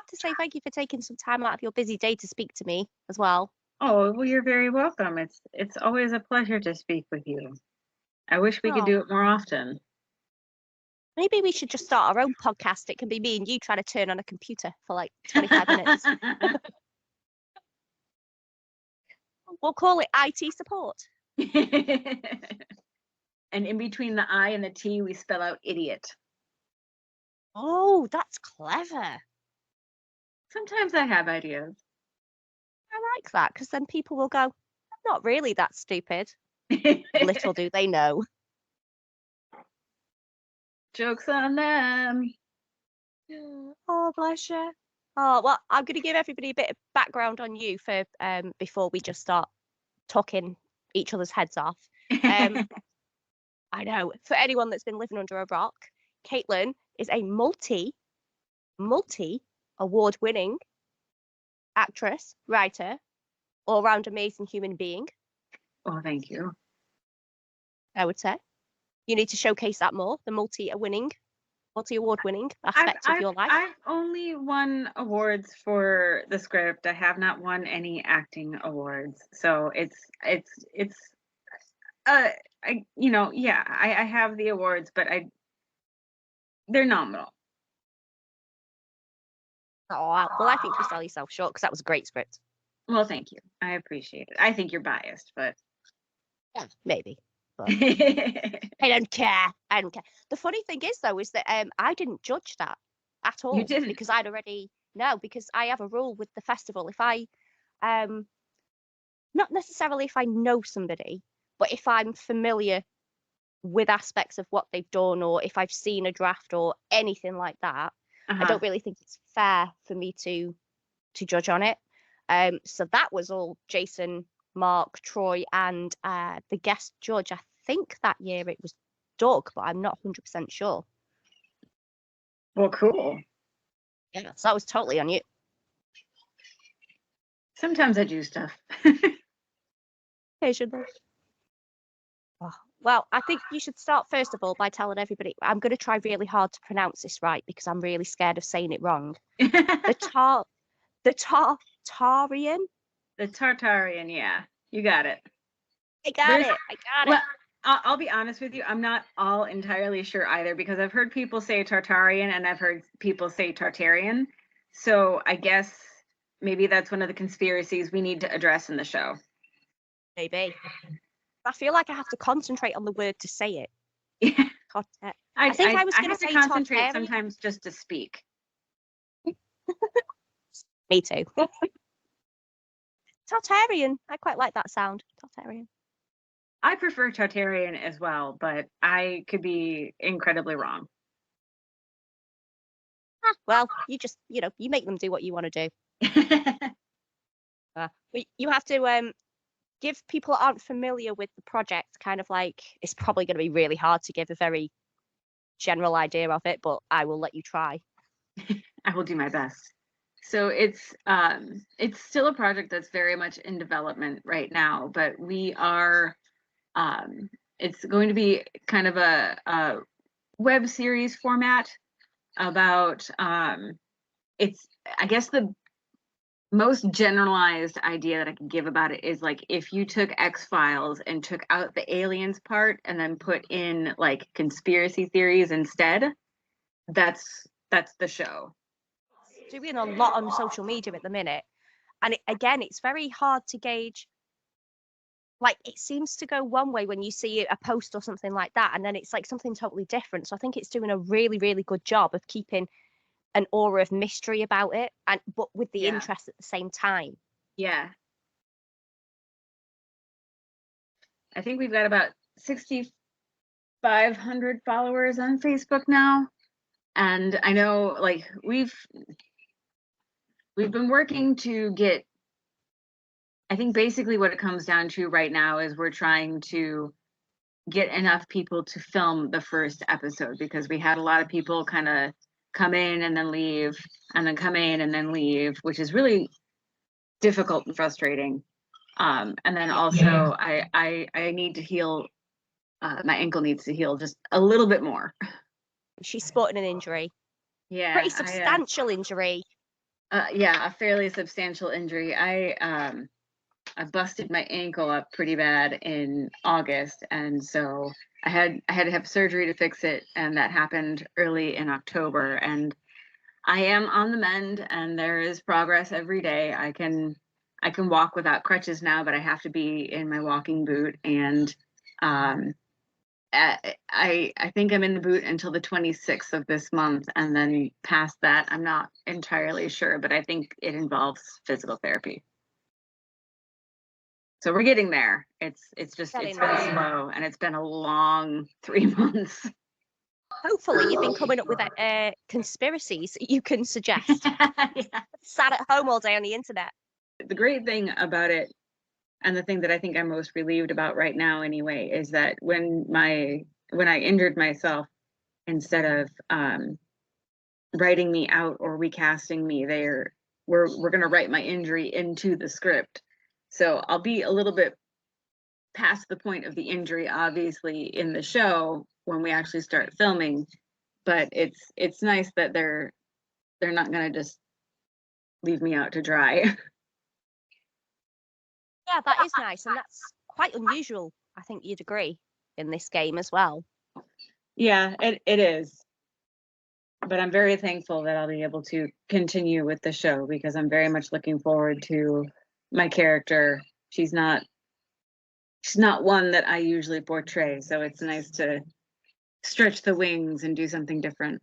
to say thank you for taking some time out of your busy day to speak to me as well. Oh, well, you're very welcome. It's always a pleasure to speak with you. I wish we could do it more often. Maybe we should just start our own podcast. It can be me and you trying to turn on a computer for like 25 minutes. We'll call it IT support. And in between the I and the T, we spell out idiot. Oh, that's clever. Sometimes I have ideas. I like that, because then people will go, I'm not really that stupid. Little do they know. Joke's on them. Oh, bless you. Oh, well, I'm going to give everybody a bit of background on you for before we just start talking each other's heads off. I know, for anyone that's been living under a rock, Katelin is a multi award-winning actress, writer, all-round amazing human being. Oh, thank you. I would say. You need to showcase that more, the multi-award-winning aspect of your life. I've only won awards for the script. I have not won any acting awards. So I have the awards, but they're nominal. Oh, well, I think you sell yourself short, because that was a great script. Well, thank you. I appreciate it. I think you're biased, but yeah, maybe. But I don't care. The funny thing is, though, is that I didn't judge that at all. You didn't? Because because I have a rule with the festival. If I, not necessarily if I know somebody, but if I'm familiar with aspects of what they've done, or if I've seen a draft or anything like that, I don't really think it's fair for me to judge on it. So that was all Jason, Mark, Troy, and the guest judge. I think that year it was Doug, but I'm not 100% sure. Well, cool. Yeah, so that was totally on you. Sometimes I do stuff. Occasionally. Oh, well, I think you should start first of all by telling everybody. I'm going to try really hard to pronounce this right, because I'm really scared of saying it wrong. The Tartarian. The Tartarian, yeah, you got it. I got it. Well, I'll be honest with you. I'm not all entirely sure either, because I've heard people say Tartarian and I've heard people say Tartarian. So I guess maybe that's one of the conspiracies we need to address in the show. Maybe. I feel like I have to concentrate on the word to say it. Yeah. I think I was going to say concentrate Tartarian. sometimes just to speak. Me too. Tartarian. I quite like that sound. Tartarian. I prefer Tartarian as well, but I could be incredibly wrong. Well, you just, you make them do what you want to do. You have to give people that aren't familiar with the project kind of like, it's probably going to be really hard to give a very general idea of it, but I will let you try. I will do my best. So it's still a project that's very much in development right now, but we are it's going to be kind of a web series format about it's, I guess, the most generalized idea that I can give about it is like if you took X-Files and took out the aliens part and then put in like conspiracy theories instead, that's the show. Doing a lot on social media at the minute, and it's very hard to gauge. Like, it seems to go one way when you see a post or something like that, and then it's like something totally different. So I think it's doing a really, really good job of keeping an aura of mystery about it, but with the interest at the same time. Yeah. I think we've got about 6,500 followers on Facebook now. And I know, like, we've been working to get, I think basically what it comes down to right now is we're trying to get enough people to film the first episode, because we had a lot of people kind of come in and then leave, and then come in and then leave, which is really difficult and frustrating. And then also I need to heal, my ankle needs to heal just a little bit more. She's sporting an injury. Yeah. Pretty substantial injury. Yeah, a fairly substantial injury. I busted my ankle up pretty bad in August, and so I had to have surgery to fix it, and that happened early in October. And I am on the mend, and there is progress every day. I can walk without crutches now, but I have to be in my walking boot. And I think I'm in the boot until the 26th of this month, and then past that, I'm not entirely sure, but I think it involves physical therapy. So we're getting there. It's just it's been slow, and it's been a long 3 months. Hopefully, you've been coming up with conspiracies you can suggest. Yeah. Sat at home all day on the internet. The great thing about it, and the thing that I think I'm most relieved about right now anyway, is that when I injured myself, instead of writing me out or recasting me, we're going to write my injury into the script. So I'll be a little bit past the point of the injury, obviously, in the show when we actually start filming. But it's nice that they're not going to just leave me out to dry. Yeah, that is nice, and that's quite unusual. I think you'd agree in this game as well. Yeah, it is. But I'm very thankful that I'll be able to continue with the show, because I'm very much looking forward to my character. She's not one that I usually portray, so it's nice to stretch the wings and do something different.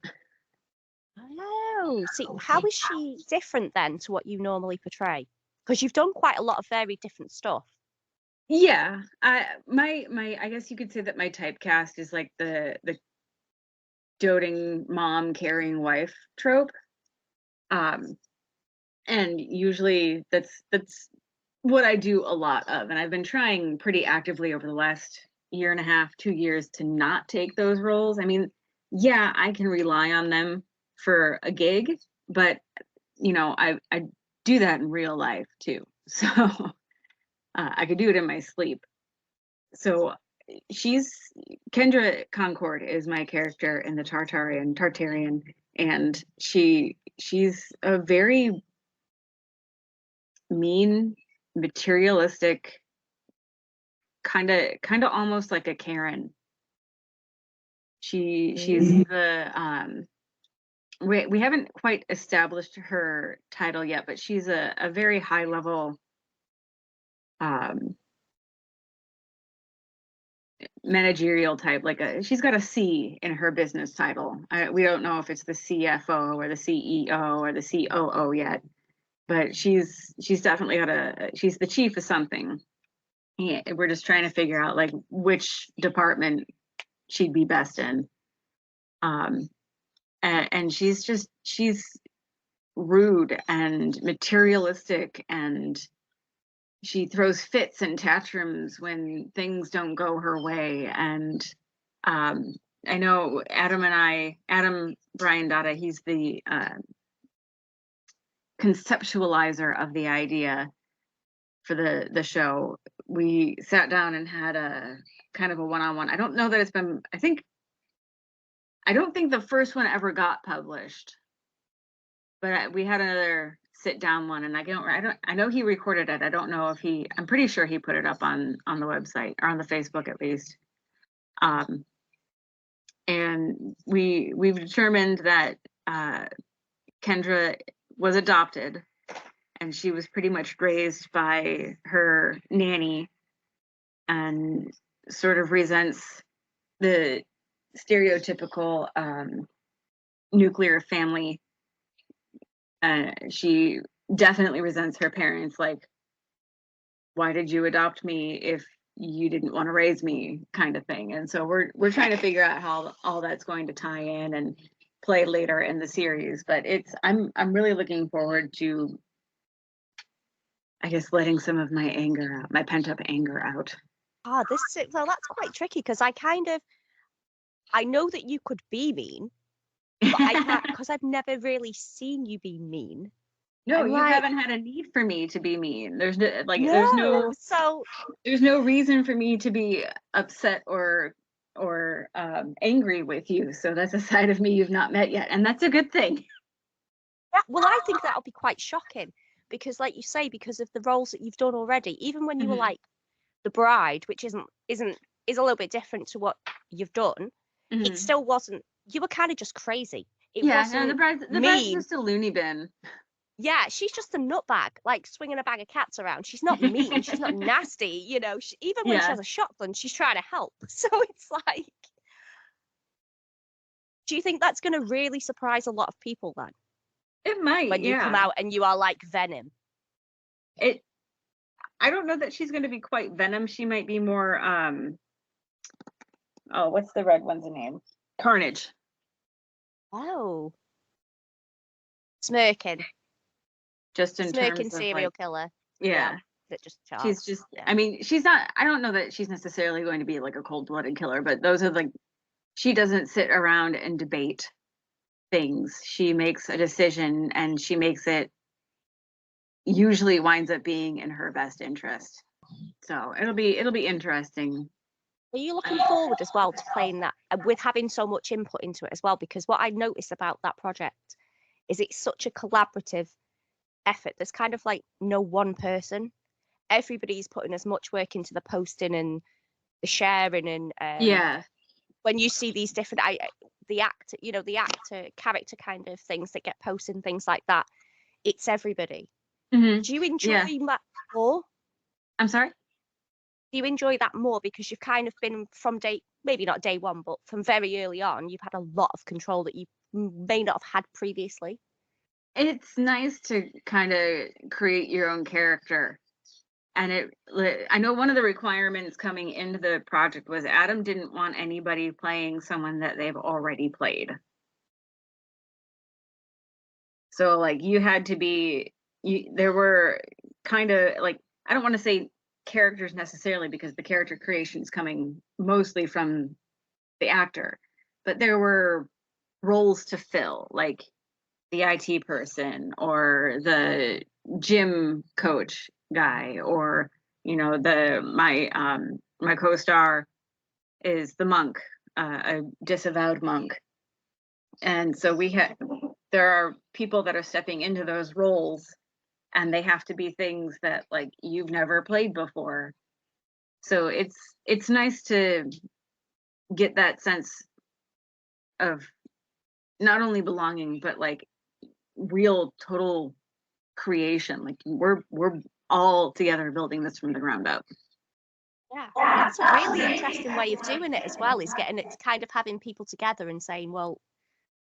Oh, see, how is she different then to what you normally portray? Because you've done quite a lot of very different stuff. Yeah, I guess you could say that my typecast is like the doting mom, caring wife trope. And usually that's what I do a lot of, and I've been trying pretty actively over the last year and a half, 2 years, to not take those roles. I mean, yeah, I can rely on them for a gig, but I do that in real life too. So I could do it in my sleep. So Kendra Concord is my character in the Tartarian, and she's a very mean, materialistic, kind of almost like a Karen. She's the we haven't quite established her title yet, but she's a very high level managerial type. She's got a C in her business title. We don't know if it's the CFO or the CEO or the COO yet, but she's definitely she's the chief of something. Yeah, we're just trying to figure out like which department she'd be best in. And she's rude and materialistic, and she throws fits and tantrums when things don't go her way. And I know Adam Brian Dada, he's the conceptualizer of the idea for the show. We sat down and had a kind of a one-on-one. I don't know that it's been, I don't think the first one ever got published, but we had another sit down one, and I know he recorded it. I don't know if I'm pretty sure he put it up on the website, or on the Facebook at least. And we've determined that Kendra was adopted, and she was pretty much raised by her nanny, and sort of resents the stereotypical nuclear family. She definitely resents her parents, like, why did you adopt me if you didn't want to raise me, kind of thing. And so we're trying to figure out how all that's going to tie in and play later in the series. But I'm really looking forward to, I guess, letting some of my anger out, my pent-up anger out. Well, that's quite tricky, because I know that you could be mean, but I can't, because I've never really seen you be mean. No, you haven't had a need for me to be mean. There's no reason for me to be upset or angry with you. So that's a side of me you've not met yet, and that's a good thing. Well, I think that'll be quite shocking because, like you say, because of the roles that you've done already, even when you were like the bride, which is a little bit different to what you've done, it still wasn't. You were kind of just crazy. It wasn't the bride's just a loony bin. Yeah, she's just a nutbag, like swinging a bag of cats around. She's not mean. She's not nasty. You know, even when she has a shotgun, she's trying to help. So it's like, do you think that's going to really surprise a lot of people then? It might, when you come out and you are like Venom. I don't know that she's going to be quite Venom. She might be more, what's the red one's name? Carnage. Oh. Smirking. Just in Smirking terms of serial killer. Yeah. That just she's just, I mean, she's not, I don't know that she's necessarily going to be like a cold-blooded killer, but those are like, she doesn't sit around and debate things. She makes a decision and she makes it, usually winds up being in her best interest. So it'll be interesting. Are you looking forward as well to playing that with having so much input into it as well? Because what I noticed about that project is it's such a collaborative effort. There's kind of like no one person. Everybody's putting as much work into the posting and the sharing and when you see these different the actor character kind of things that get posted and things like that, it's everybody. Do you enjoy that more? I'm sorry? Do you enjoy that more because you've kind of been from maybe not day one, but from very early on, you've had a lot of control that you may not have had previously? It's nice to kind of create your own character. And I know one of the requirements coming into the project was Adam didn't want anybody playing someone that they've already played. So like you had to be, there were kind of like, I don't want to say characters necessarily because the character creation is coming mostly from the actor, but there were roles to fill, like the IT person or the gym coach guy, or my co-star is the monk, a disavowed monk, and so there are people that are stepping into those roles, and they have to be things that like you've never played before. So it's nice to get that sense of not only belonging, but like real total creation. Like we're all together building this from the ground up. Yeah, that's a really interesting way of doing it as well, is getting it kind of having people together and saying, well,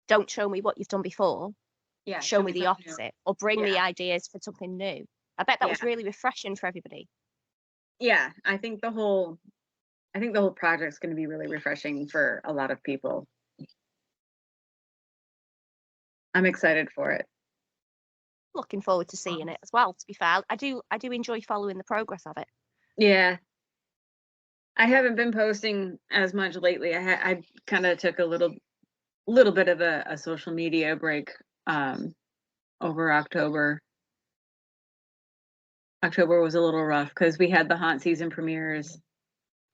don't show me what you've done before. Yeah, show me the opposite new. Or bring me ideas for something new. I bet that was really refreshing for everybody. Yeah, I think the whole project's going to be really refreshing for a lot of people. I'm excited for it. Looking forward to seeing it as well, to be fair. I do enjoy following the progress of it. Yeah. I haven't been posting as much lately. I kind of took a little bit of a social media break over October. October was a little rough because we had the haunt season premieres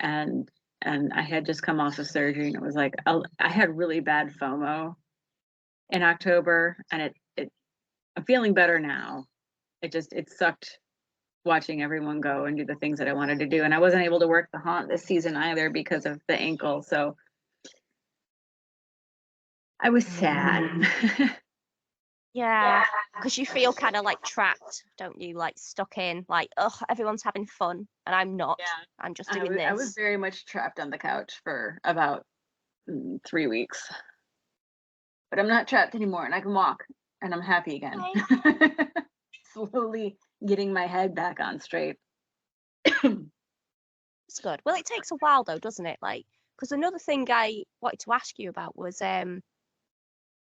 and I had just come off of surgery, and it was like I had really bad FOMO in October, and I'm feeling better now. It sucked watching everyone go and do the things that I wanted to do, and I wasn't able to work the haunt this season either because of the ankle, so I was sad. Yeah, because you feel kind of like trapped, don't you? Like stuck in, like, oh, everyone's having fun and I'm not. Yeah. I'm just doing this. I was very much trapped on the couch for about 3 weeks. But I'm not trapped anymore, and I can walk, and I'm happy again. Okay. Slowly getting my head back on straight. It's good. Well, it takes a while though, doesn't it? Like, because another thing I wanted to ask you about was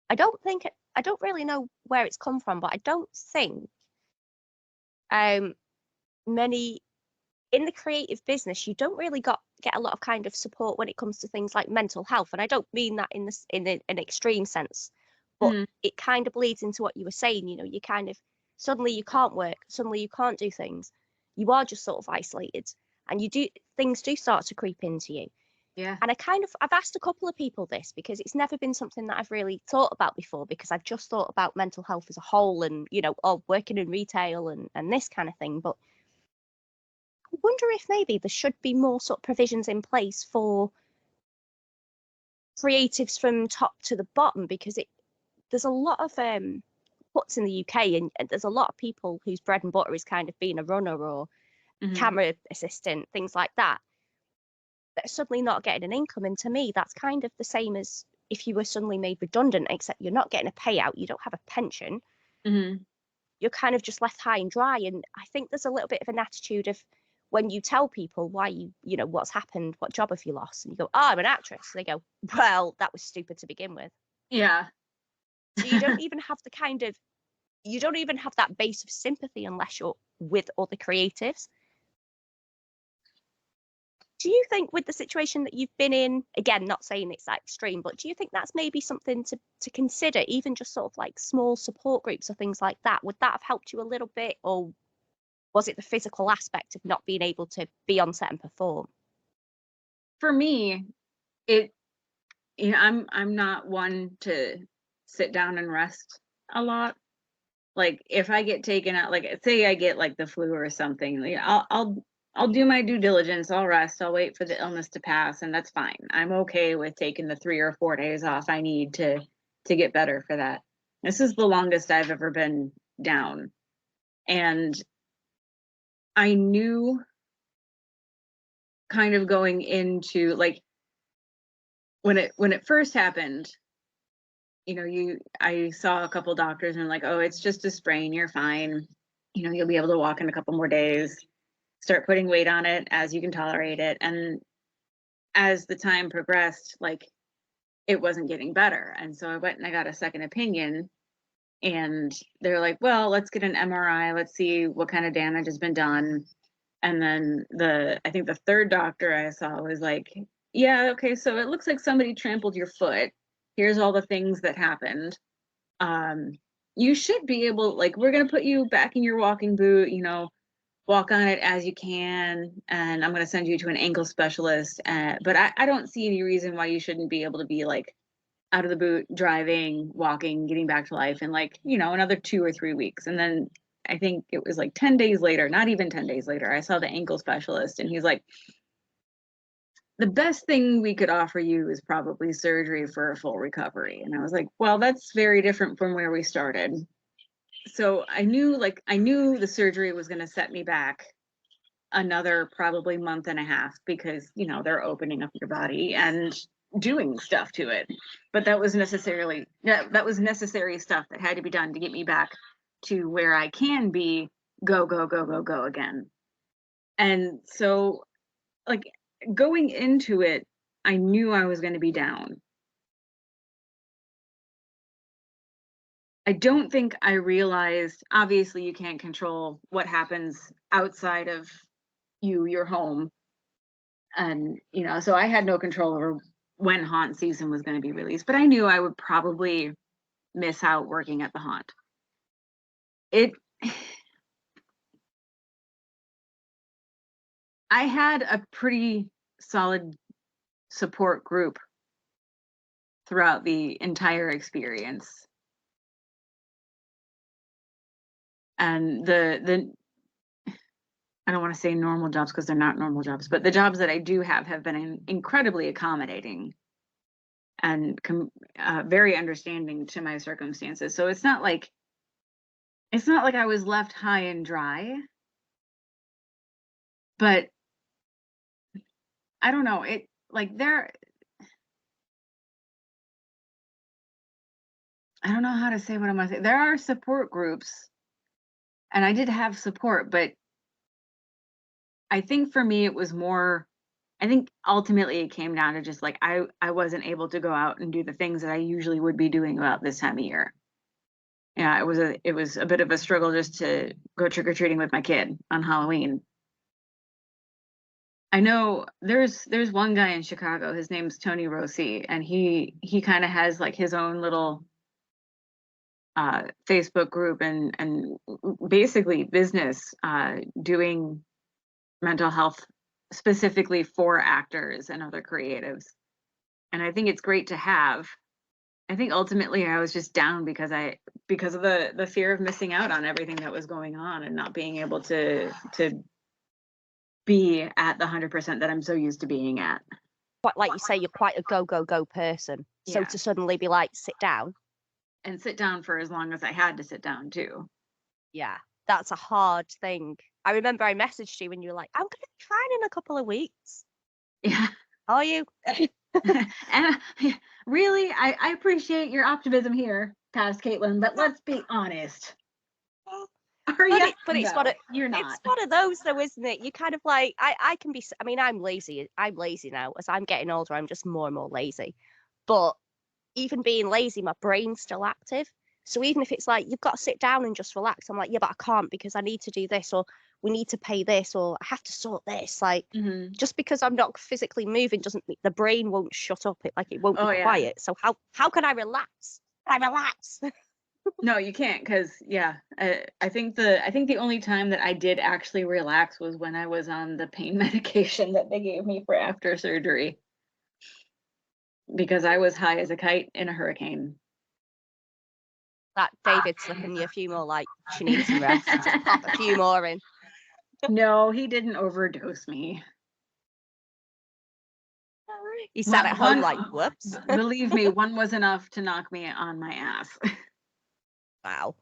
I don't really know where it's come from, but I don't think many in the creative business, you don't really get a lot of kind of support when it comes to things like mental health. And I don't mean that in an extreme sense, but it kind of bleeds into what you were saying. You know, you kind of suddenly you can't work, suddenly you can't do things. You are just sort of isolated, and things do start to creep into you. Yeah. And I've asked a couple of people this because it's never been something that I've really thought about before, because I've just thought about mental health as a whole and, working in retail and this kind of thing. But I wonder if maybe there should be more sort of provisions in place for creatives from top to the bottom, because there's a lot of puts in the UK, and there's a lot of people whose bread and butter is kind of being a runner or camera assistant, things like that are suddenly not getting an income. And to me, that's kind of the same as if you were suddenly made redundant, except you're not getting a payout, you don't have a pension, you're kind of just left high and dry. And I think there's a little bit of an attitude of, when you tell people why what's happened, what job have you lost, and you go, oh, I'm an actress, they go, well, that was stupid to begin with. Yeah. So you don't even have that base of sympathy unless you're with other creatives. Do you think, with the situation that you've been in, again, not saying it's that extreme, but do you think that's maybe something to consider, even just sort of like small support groups or things like that? Would that have helped you a little bit, or was it the physical aspect of not being able to be on set and perform? For me, I'm not one to sit down and rest a lot. Like, if I get taken out, like, say I get like the flu or something, I'll do my due diligence, I'll rest, I'll wait for the illness to pass, and that's fine. I'm okay with taking the 3 or 4 days off I need to get better for that. This is the longest I've ever been down. And I knew, kind of going into, like, when it first happened, I saw a couple doctors and like, oh, it's just a sprain, you're fine. You'll be able to walk in a couple more days, start putting weight on it as you can tolerate it. And as the time progressed, like, it wasn't getting better. And so I went and I got a second opinion, and they're like, well, let's get an MRI. Let's see what kind of damage has been done. And then I think the third doctor I saw was like, yeah, okay, so it looks like somebody trampled your foot. Here's all the things that happened. You should be able, like, we're going to put you back in your walking boot, walk on it as you can, and I'm going to send you to an ankle specialist. But I don't see any reason why you shouldn't be able to be, like, out of the boot, driving, walking, getting back to life in, like, another 2 or 3 weeks. And then I think it was like 10 days later, not even 10 days later, I saw the ankle specialist, and he's like, the best thing we could offer you is probably surgery for a full recovery. And I was like, well, that's very different from where we started. So I knew the surgery was going to set me back another probably month and a half, because they're opening up your body and doing stuff to it. But that was necessary stuff that had to be done to get me back to where I can be go again. And so, like, going into it, I knew I was going to be down. I don't think I realized, obviously you can't control what happens outside of your home. And, so I had no control over when haunt season was going to be released, but I knew I would probably miss out working at the haunt. I had a pretty solid support group throughout the entire experience. And the I don't want to say normal jobs, because they're not normal jobs, but the jobs that I do have been incredibly accommodating and very understanding to my circumstances. So it's not like I was left high and dry, but I don't know, it, like, I don't know how to say what I'm going to say. There are support groups, and I did have support, but I think for me it was more, I think ultimately it came down to just, like, I wasn't able to go out and do the things that I usually would be doing about this time of year. Yeah, it was a bit of a struggle just to go trick-or-treating with my kid on Halloween. I know there's one guy in Chicago, his name's Tony Rossi, and he kind of has, like, his own little Facebook group and basically business doing mental health specifically for actors and other creatives. And I think it's great to have. I think ultimately I was just down because of the fear of missing out on everything that was going on and not being able to be at the 100% that I'm so used to being at. But like you say, you're quite a go person. So to suddenly be like, sit down. And sit down for as long as I had to sit down too. Yeah, that's a hard thing. I remember I messaged you and you were like, I'm going to be fine in a couple of weeks. Yeah. Are you? And really, I appreciate your optimism here, past Katelin, but let's be honest. Are you? But it's no, you're not. It's one of those though, isn't it? You kind of like, I can be, I mean, I'm lazy now. As I'm getting older, I'm just more and more lazy. But even being lazy, my brain's still active. So even if it's like, you've got to sit down and just relax, I'm like, yeah, but I can't because I need to do this, or we need to pay this, or I have to sort this. Like, just because I'm not physically moving doesn't mean the brain won't shut up. It won't be quiet. So how can I relax? I relax. No, you can't, because I think the only time that I did actually relax was when I was on the pain medication that they gave me for after surgery, because I was high as a kite in a hurricane. That David slipping you a few more, like, she needs some rest. Just pop a few more in. No, he didn't overdose me. He sat at home like, whoops. Believe me, one was enough to knock me on my ass. Wow.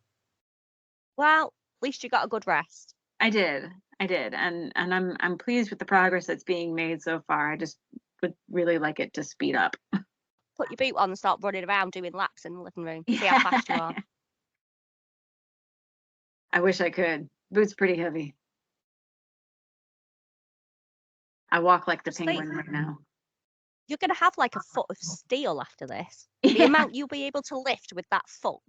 Well, at least you got a good rest. I did, and I'm pleased with the progress that's being made so far. I just would really like it to speed up. Put your boot on and start running around doing laps in the living room. See how fast you are. I wish I could. Boot's pretty heavy. I walk like the penguin right now. You're going to have like a foot of steel after this. The amount you'll be able to lift with that foot.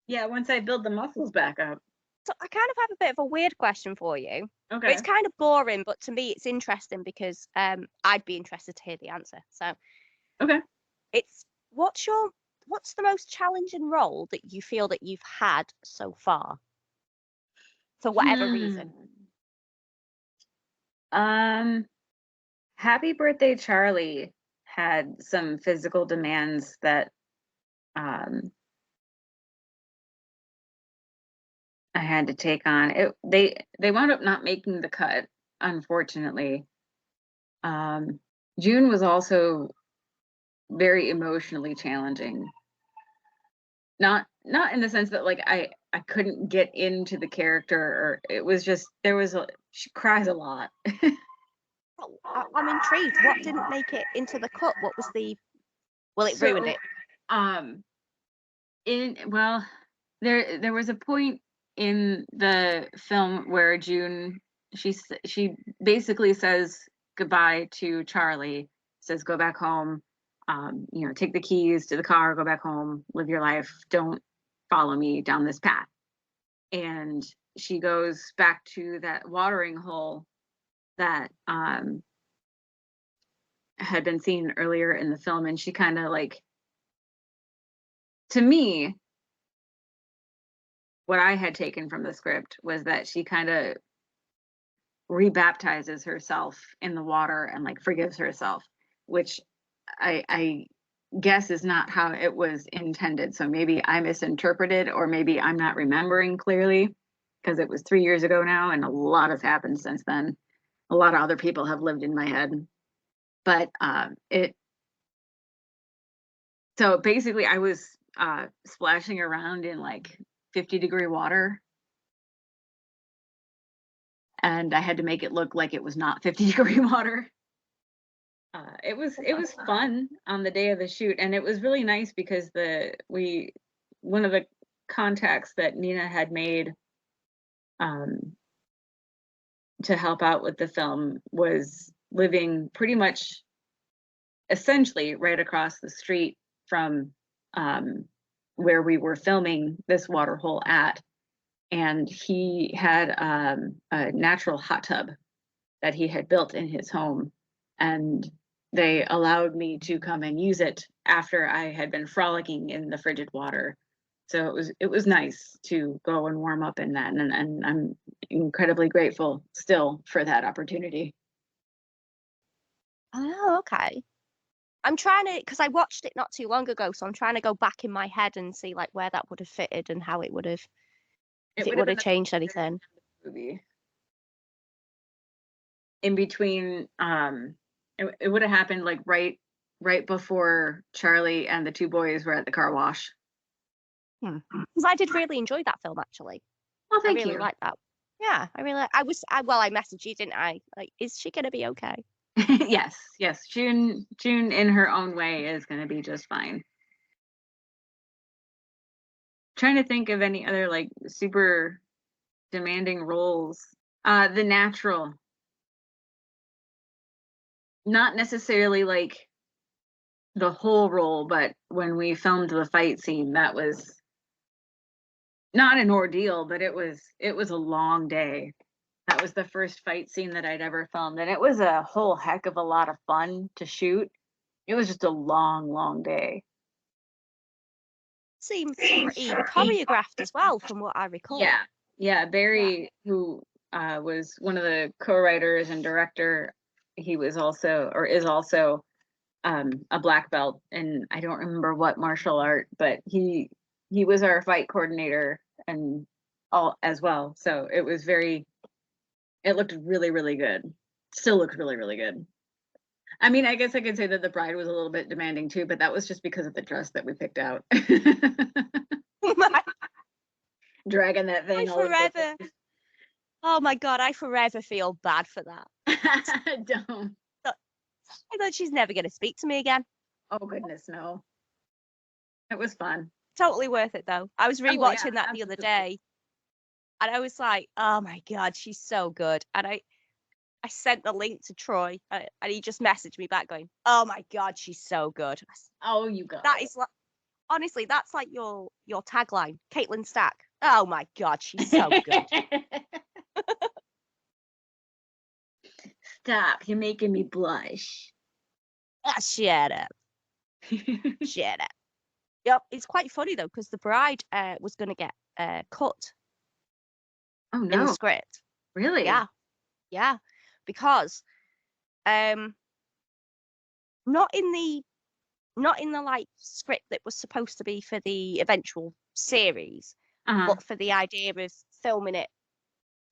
Yeah, once I build the muscles back up. So I kind of have a bit of a weird question for you. Okay. It's kind of boring, but to me it's interesting because I'd be interested to hear the answer. So okay. What's the most challenging role that you feel that you've had so far? For whatever reason. Happy Birthday, Charlie had some physical demands that I had to take on. They wound up not making the cut, unfortunately. June was also very emotionally challenging. Not in the sense that like I couldn't get into the character, or it was just she cries a lot. I'm intrigued. What didn't make it into the cut? What was it ruined it? There was a point in the film where June, she basically says goodbye to Charlie, says go back home, take the keys to the car, go back home, live your life, don't follow me down this path. And she goes back to that watering hole that had been seen earlier in the film, and she kind of like, to me, what I had taken from the script was that she kind of rebaptizes herself in the water and like forgives herself, which I guess is not how it was intended. So maybe I misinterpreted, or maybe I'm not remembering clearly, because it was 3 years ago now and a lot has happened since then. A lot of other people have lived in my head. But so basically I was splashing around in like 50-degree water, and I had to make it look like it was not 50-degree water. It was fun on the day of the shoot, and it was really nice because one of the contacts that Nina had made to help out with the film was living pretty much essentially right across the street from where we were filming this water hole at. And he had a natural hot tub that he had built in his home. And they allowed me to come and use it after I had been frolicking in the frigid water. So it was nice to go and warm up in that, and I'm incredibly grateful still for that opportunity. Oh, okay. I'm trying to, because I watched it not too long ago, so I'm trying to go back in my head and see like where that would have fitted and how it would have, if it would have changed anything. Movie. In between, it would have happened like right before Charlie and the two boys were at the car wash. Because I did really enjoy that film, actually. Well, thank you. I really like that. Yeah, I messaged you, didn't I? Like, is she gonna be okay? Yes. June in her own way is gonna be just fine. Trying to think of any other like super demanding roles. The Natural. Not necessarily like the whole role, but when we filmed the fight scene, that was not an ordeal, but it was a long day. That was the first fight scene that I'd ever filmed, and it was a whole heck of a lot of fun to shoot. It was just a long, long day. Seems pretty choreographed as well, from what I recall. Yeah. Barry, who was one of the co-writers and director, he was also, or is also, a black belt, and I don't remember what martial art, but he was our fight coordinator and all as well. So it was it looked really, really good. Still looks really, really good. I mean, I guess I could say that the bride was a little bit demanding too, but that was just because of the dress that we picked out. Dragging that thing all over. Oh my God, I forever feel bad for that. Don't. I thought she's never going to speak to me again. Oh goodness, no. It was fun. Totally worth it though. I was rewatching that the other day, and I was like, oh my God, she's so good. And I sent the link to Troy, and he just messaged me back going, oh my God, she's so good. Oh, you got that. Is like, honestly, that's like your tagline, Katelin Stack. Oh my God, she's so good. Stop, you're making me blush. Shut up. Shut up. Yep, it's quite funny though, because the bride was going to get cut. Oh no. In the script. Really? Yeah. Because not in the like script that was supposed to be for the eventual series, but for the idea of filming it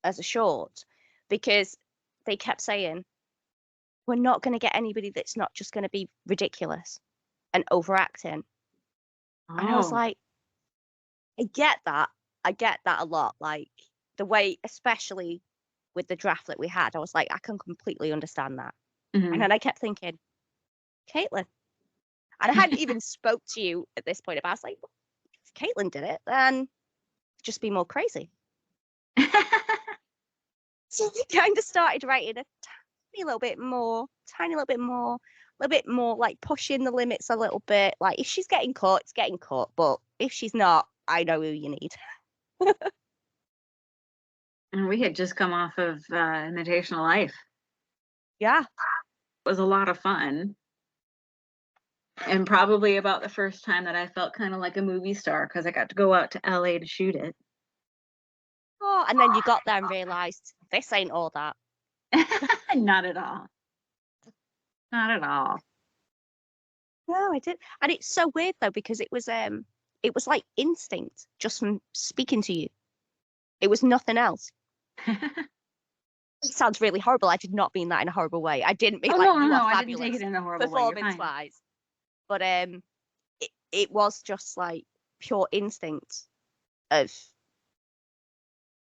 as a short, because they kept saying, we're not going to get anybody that's not just going to be ridiculous and overacting. And I was like, I get that a lot. Like the way, especially with the draft that we had, I was like, I can completely understand that. And then I kept thinking, Katelin. And I hadn't even spoke to you at this point about it. I was like, well, if Katelin did it, then it'd just be more crazy. So I kind of started writing a tiny little bit more, like pushing the limits a little bit. Like if she's getting caught, it's getting caught. But if she's not, I know who you need. And we had just come off of Invitational Life. Yeah. It was a lot of fun. And probably about the first time that I felt kind of like a movie star, because I got to go out to LA to shoot it. Oh, and then you got there and realized this ain't all that. Not at all. Not at all. No, I did. And it's so weird though, because it was like instinct just from speaking to you. It was nothing else. It sounds really horrible. I did not mean that in a horrible way. I didn't mean you are fabulous. I didn't take it in a horrible way. Performance-wise. But it was just like pure instinct of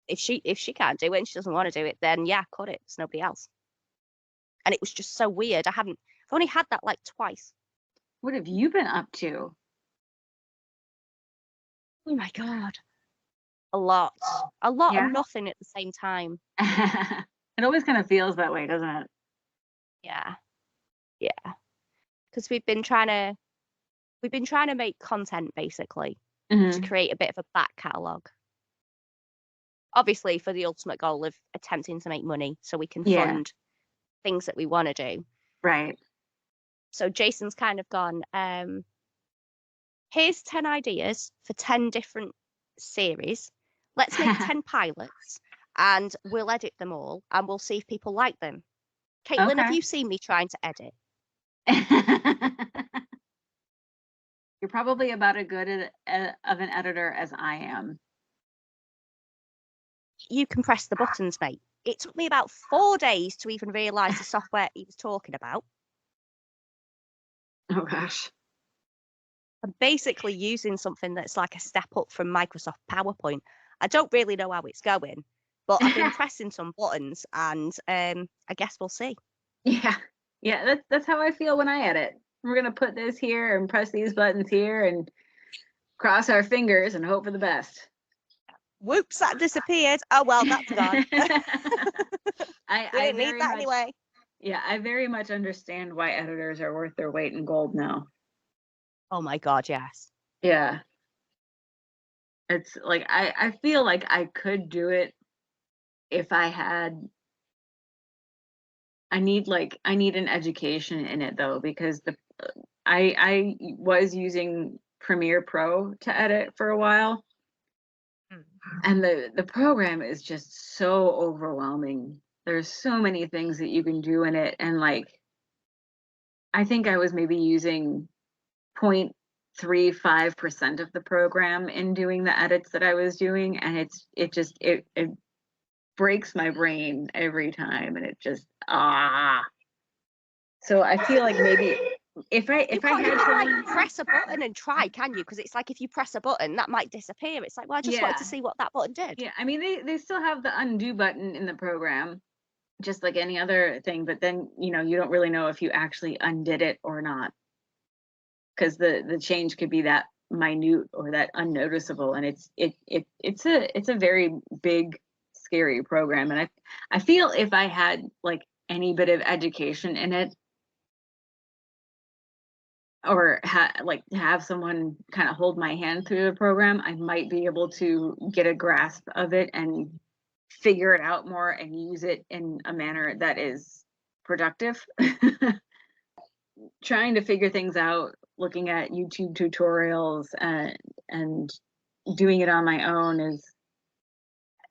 if she can't do it and she doesn't want to do it, then yeah, cut it. It's nobody else. And it was just so weird. I've only had that like twice. What have you been up to? Oh my God. A lot of nothing at the same time. It always kind of feels that way, doesn't it? Yeah. Because we've been trying to make content basically to create a bit of a back catalogue. Obviously for the ultimate goal of attempting to make money so we can fund things that we want to do. Right. So Jason's kind of gone, here's 10 ideas for 10 different series. Let's make 10 pilots and we'll edit them all and we'll see if people like them. Caitlin, have Okay. you seen me trying to edit? You're probably about as good of an editor as I am. You can press the buttons, mate. It took me about 4 days to even realise the software he was talking about. Oh gosh. I'm basically using something that's like a step up from Microsoft PowerPoint. I don't really know how it's going, but I've been pressing some buttons and I guess we'll see. Yeah, that's how I feel when I edit. We're gonna put this here and press these buttons here and cross our fingers and hope for the best. Whoops, that disappeared. Oh well, that's gone. I didn't need that anyway. Yeah, I very much understand why editors are worth their weight in gold now. Oh my god, yes. Yeah. It's like I feel like I could do it if I had. I need an education in it though, because I was using Premiere Pro to edit for a while. And the program is just so overwhelming. There's so many things that you can do in it, and like I think I was maybe using 0.35% of the program in doing the edits that I was doing, and it breaks my brain every time, and it just So I feel like maybe if I had like press a button and try, can you? Because it's like if you press a button, that might disappear. It's like, well, I just wanted to see what that button did. Yeah, I mean they still have the undo button in the program, just like any other thing, but then you don't really know if you actually undid it or not, because the change could be that minute or that unnoticeable, and it's a very big, scary program, and I feel if I had like any bit of education in it, or have someone kind of hold my hand through the program, I might be able to get a grasp of it and figure it out more and use it in a manner that is productive. Trying to figure things out, looking at YouTube tutorials and doing it on my own is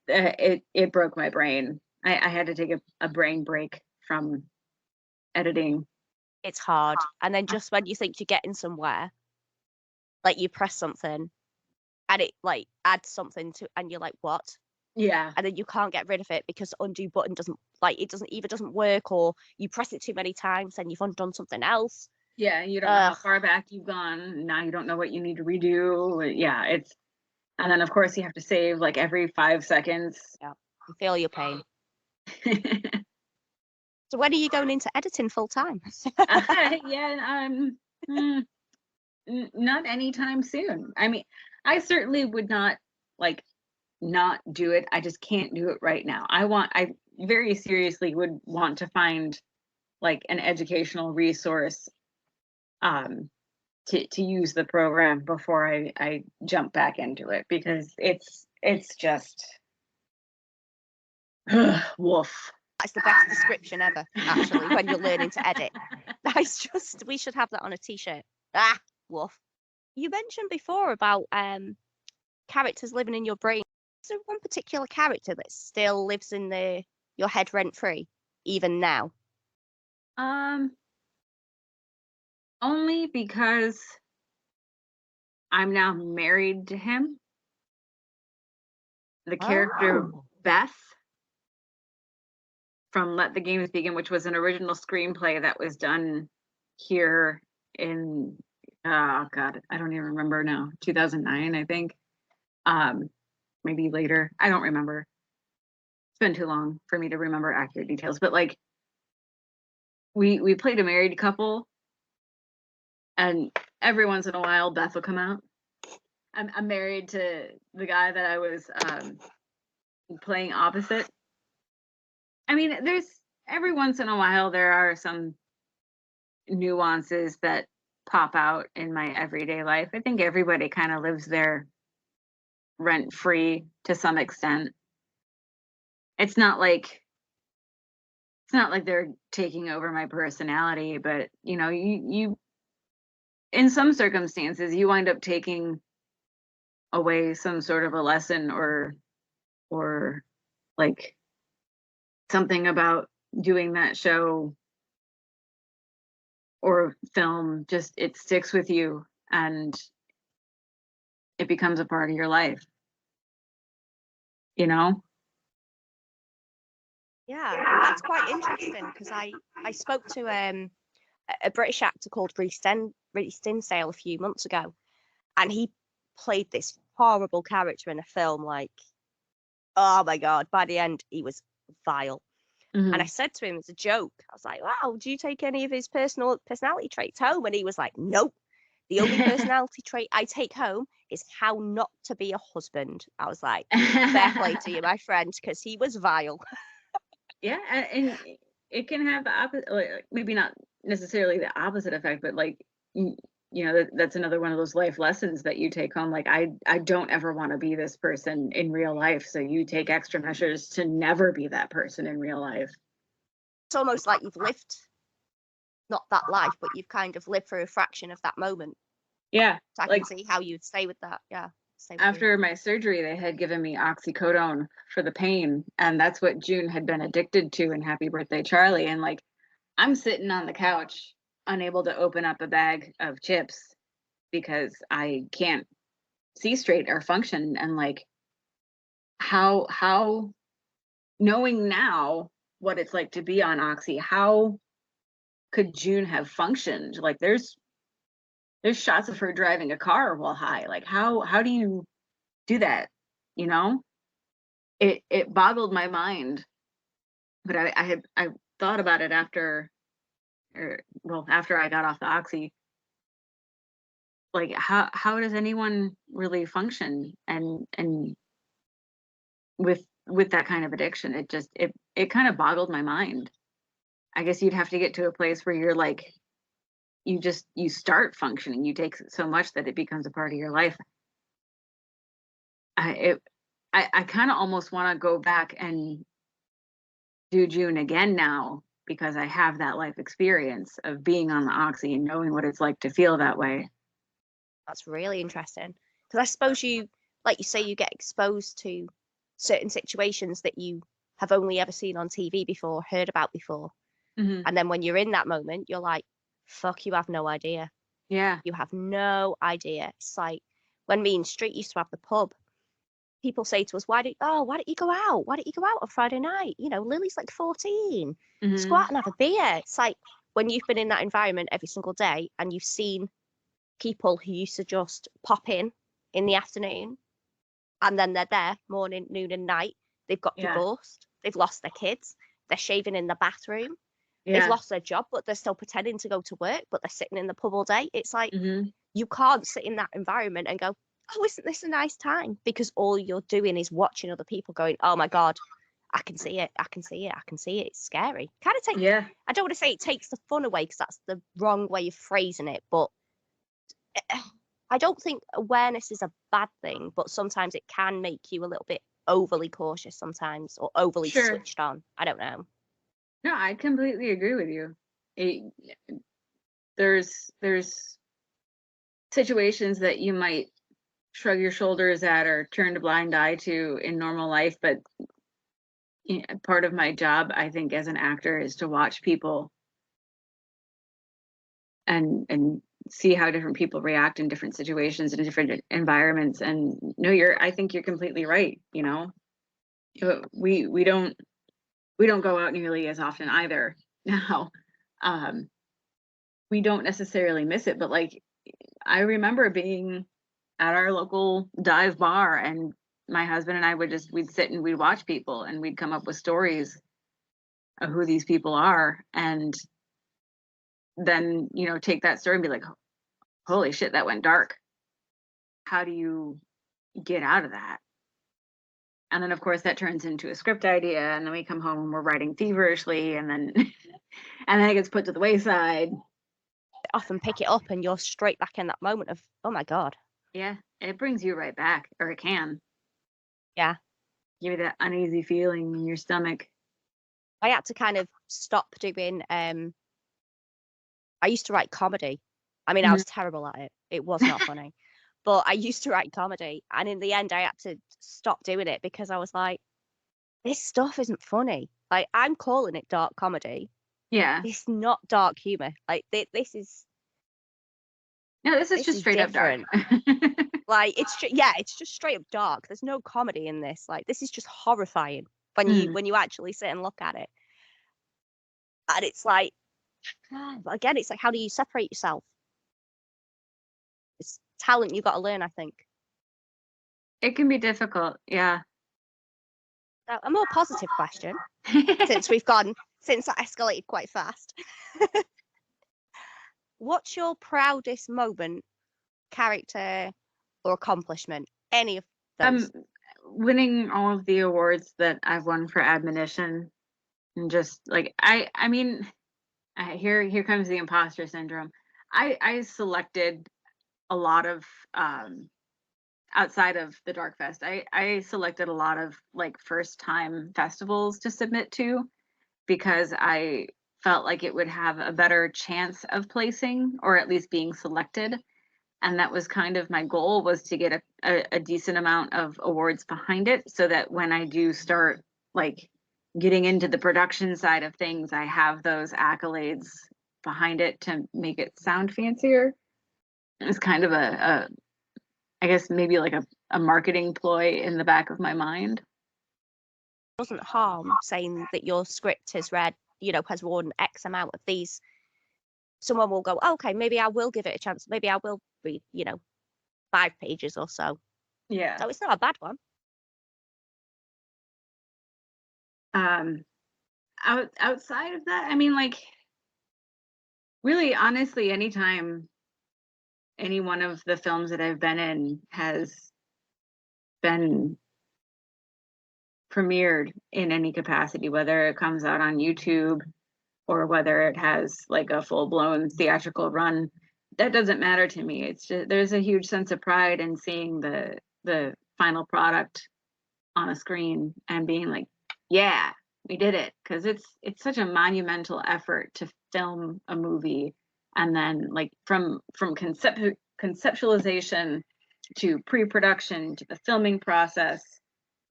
it broke my brain. I had to take a brain break from editing. It's hard. And then just when you think you're getting somewhere, like you press something and it like adds something to, and you're like, what? Yeah. And then you can't get rid of it because the undo button doesn't work, or you press it too many times and you've undone something else. Yeah, you don't know how far back you've gone. Now you don't know what you need to redo. Yeah, and then of course you have to save like every 5 seconds. Yeah, I feel your pain. So when are you going into editing full time? Yeah, not anytime soon. I mean, I certainly would not not do it. I just can't do it right now. I very seriously would want to find like an educational resource to use the program before I jump back into it, because it's just woof. That's the best description ever, actually, when you're learning to edit. We should have that on a t-shirt. Woof. You mentioned before about characters living in your brain. Is there one particular character that still lives in your head rent free, even now? Only because I'm now married to him. The character Beth from Let the Games Begin, which was an original screenplay that was done here in God, I don't even remember now. 2009, I think. Maybe later. I don't remember. It's been too long for me to remember accurate details. But like we played a married couple, and every once in a while Beth will come out. I'm married to the guy that I was playing opposite. I mean, there's every once in a while there are some nuances that pop out in my everyday life. I think everybody kind of lives there rent free to some extent. It's not like they're taking over my personality, but you in some circumstances you wind up taking away some sort of a lesson or like something about doing that show or film, just it sticks with you and it becomes a part of your life, you know? Yeah, that's quite interesting because I spoke to a British actor called Reece Dinsdale a few months ago, and he played this horrible character in a film. Like, oh my god! By the end, he was vile. And I said to him as a joke, I was like, "Wow, do you take any of his personality traits home?" And he was like, "Nope. The only personality trait I take home is how not to be a husband." I was like, "Fair play to you, my friend," because he was vile. Yeah, and it can have the opposite, like, maybe not necessarily the opposite effect, but like that's another one of those life lessons that you take home. Like I don't ever want to be this person in real life, so you take extra measures to never be that person in real life. It's almost like you've lived not that life, but you've kind of lived through a fraction of that moment. Yeah, So I like can see how you'd stay with that. Yeah. after my surgery, they had given me oxycodone for the pain, and that's what June had been addicted to in Happy Birthday Charlie. And like, I'm sitting on the couch, unable to open up a bag of chips because I can't see straight or function. And like, how knowing now what it's like to be on oxy, how could June have functioned? Like, there's shots of her driving a car while high. Like, how do you do that? You know? It boggled my mind, but I thought about it after, after I got off the oxy. Like, how does anyone really function and with that kind of addiction? It kind of boggled my mind. I guess you'd have to get to a place where you're like, you start functioning. You take so much that it becomes a part of your life. I kind of almost want to go back and do June again now because I have that life experience of being on the oxy and knowing what it's like to feel that way. That's really interesting. Because I suppose you, like you say, you get exposed to certain situations that you have only ever seen on TV before, heard about before. Mm-hmm. And then when you're in that moment, you're like, fuck, you have no idea. Yeah. You have no idea. It's like when me and Street used to have the pub, people say to us, why don't you go out? Why don't you go out on Friday night? You know, Lily's like 14. Just go Mm-hmm. out and have a beer. It's like when you've been in that environment every single day and you've seen people who used to just pop in the afternoon and then they're there morning, noon, and night. They've got Yeah. divorced. They've lost their kids. They're shaving in the bathroom. They've Yeah. lost their job, but they're still pretending to go to work, but they're sitting in the pub all day. It's like Mm-hmm. you can't sit in that environment and go, oh, isn't this a nice time? Because all you're doing is watching other people going, oh my God, I can see it. I can see it. I can see it. It's scary. Kind of takes, Yeah. I don't want to say it takes the fun away because that's the wrong way of phrasing it, but I don't think awareness is a bad thing, but sometimes it can make you a little bit overly cautious sometimes or overly Sure. switched on. I don't know. No, I completely agree with you. There's situations that you might shrug your shoulders at or turn a blind eye to in normal life, but part of my job, I think, as an actor is to watch people and see how different people react in different situations and different environments. And no, I think you're completely right. We don't go out nearly as often either now. We don't necessarily miss it, but like, I remember being at our local dive bar and my husband and I we'd sit and we'd watch people and we'd come up with stories of who these people are, and then take that story and be like, holy shit, that went dark. How do you get out of that? And then of course that turns into a script idea, and then we come home and we're writing feverishly, and then and then it gets put to the wayside. Often pick it up and you're straight back in that moment of, oh my God. Yeah, it brings you right back, or it can. Yeah. Give you that uneasy feeling in your stomach. I had to kind of stop doing I used to write comedy I mean, I was terrible at it. It was not funny. But I used to write comedy, and in the end I had to stop doing it because I was like, this stuff isn't funny. Like, I'm calling it dark comedy. Yeah. It's not dark humor. Like, this is just straight different. up dark. Like, it's just straight up dark. There's no comedy in this. Like, this is just horrifying when you actually sit and look at it. And it's like, again, it's like, how do you separate yourself? It's talent you got to learn, I think. It can be difficult, yeah. Now, a more positive question, since that escalated quite fast. What's your proudest moment, character, or accomplishment? Any of those? Winning all of the awards that I've won for admonition, and just like I mean, here comes the imposter syndrome. I selected a lot of outside of the Dark Fest. I selected a lot of like first time festivals to submit to because I felt like it would have a better chance of placing or at least being selected. And that was kind of my goal, was to get a decent amount of awards behind it so that when I do start like getting into the production side of things, I have those accolades behind it to make it sound fancier. It's kind of I guess maybe like a marketing ploy in the back of my mind. It doesn't harm saying that your script has won X amount of these. Someone will go, oh, okay, maybe I will give it a chance. Maybe I will read, 5 pages or so. Yeah. So it's not a bad one. Outside of that, I mean, like, really, honestly, anytime any one of the films that I've been in has been premiered in any capacity, whether it comes out on YouTube or whether it has like a full-blown theatrical run, that doesn't matter to me. It's just, there's a huge sense of pride in seeing the final product on a screen and being like, yeah, we did it, because it's such a monumental effort to film a movie, and then like from conceptualization to pre-production to the filming process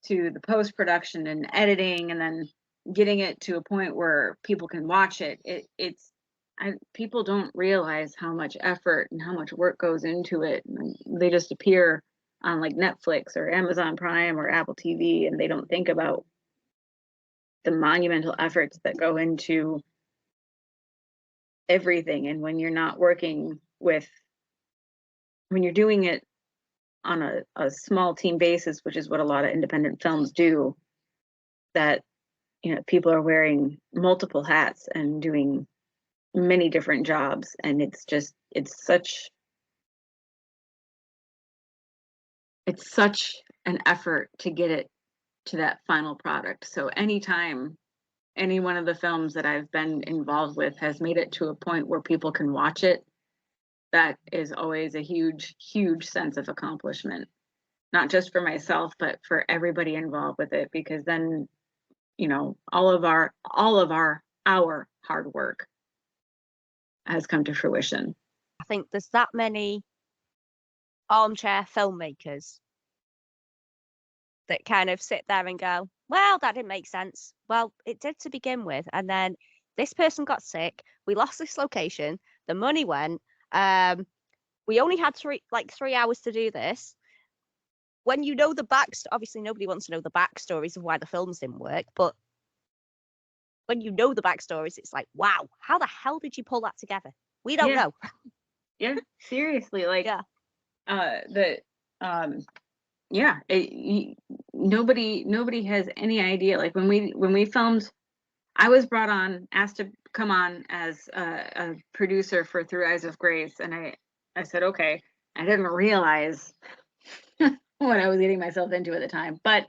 to the post-production and editing, and then getting it to a point where people can watch it. People don't realize how much effort and how much work goes into it. They just appear on like Netflix or Amazon Prime or Apple TV, and they don't think about the monumental efforts that go into everything. And when you're not working when you're doing it on a small team basis, which is what a lot of independent films do, that people are wearing multiple hats and doing many different jobs, and it's such an effort to get it to that final product. So anytime any one of the films that I've been involved with has made it to a point where people can watch it, that is always a huge, huge sense of accomplishment, not just for myself, but for everybody involved with it, because then, all of our hard work has come to fruition. I think there's that many armchair filmmakers that kind of sit there and go, well, that didn't make sense. Well, it did to begin with. And then this person got sick. We lost this location. The money went. We only had 3 hours to do this. When you know the backstory, obviously nobody wants to know the backstories of why the films didn't work, but when you know the backstories, it's like, wow, how the hell did you pull that together? We don't know. Yeah, seriously, like, nobody has any idea. Like when we filmed, I was brought on, asked to come on as a producer for Through Eyes of Grace, and I said okay. I didn't realize what I was getting myself into at the time, but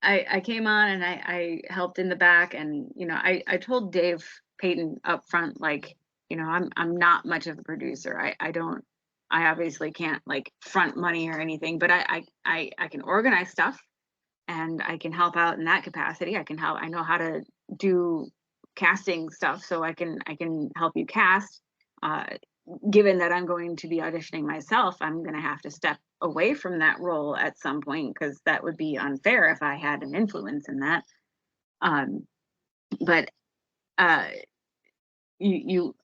I came on and I helped in the back, and I told Dave Payton up front, like, I'm not much of a producer. I obviously can't like front money or anything, but I can organize stuff and I can help out in that capacity. I know how to do casting stuff, so I can help you cast. given that I'm going to be auditioning myself, I'm going to have to step away from that role at some point, because that would be unfair if I had an influence in that. But I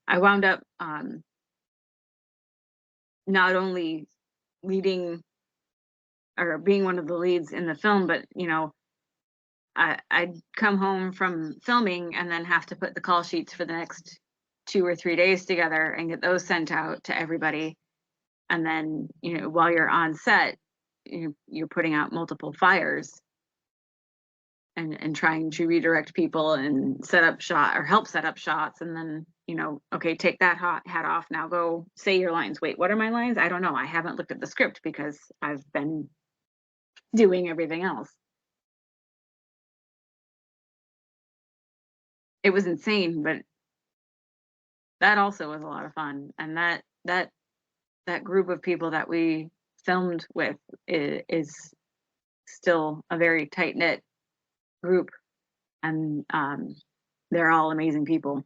wound up not only leading or being one of the leads in the film, but I'd come home from filming and then have to put the call sheets for the next 2 or 3 days together and get those sent out to everybody. And then, while you're on set, you're putting out multiple fires and trying to redirect people and set up shot or help set up shots. And then, okay, take that hat off. Now go say your lines. Wait, what are my lines? I don't know. I haven't looked at the script because I've been doing everything else. It was insane, but that also was a lot of fun. And that group of people that we filmed with is still a very tight-knit group, and they're all amazing people.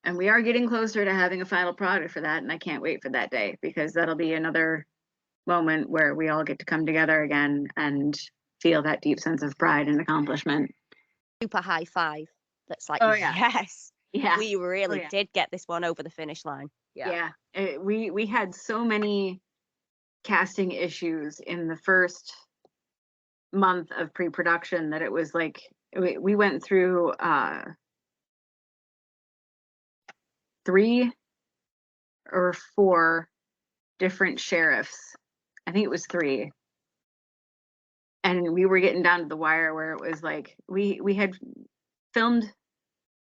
And we are getting closer to having a final product for that, and I can't wait for that day, because that'll be another moment where we all get to come together again and feel that deep sense of pride and accomplishment. Super high five. That's like, oh yeah, yes, yeah, we really did get this one over the finish line. Yeah. We had so many casting issues in the first month of pre-production that it was like we went through 3 or 4 different sheriffs. I think it was 3. And we were getting down to the wire where it was like we had filmed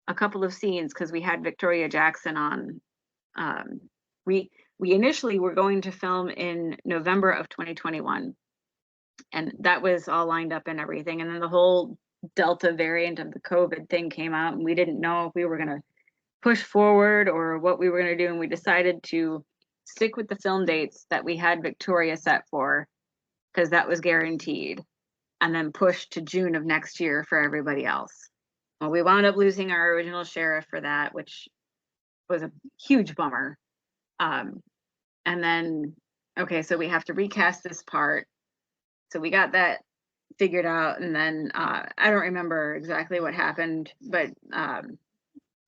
a couple of scenes because we had Victoria Jackson on. We initially were going to film in November of 2021, and that was all lined up and everything. And then the whole Delta variant of the COVID thing came out, and we didn't know if we were going to push forward or what we were going to do. And we decided to stick with the film dates that we had Victoria set for, because that was guaranteed, and then push to June of next year for everybody else. Well, we wound up losing our original sheriff for that, which was a huge bummer. And then, okay, so we have to recast this part. So we got that figured out, and then I don't remember exactly what happened, but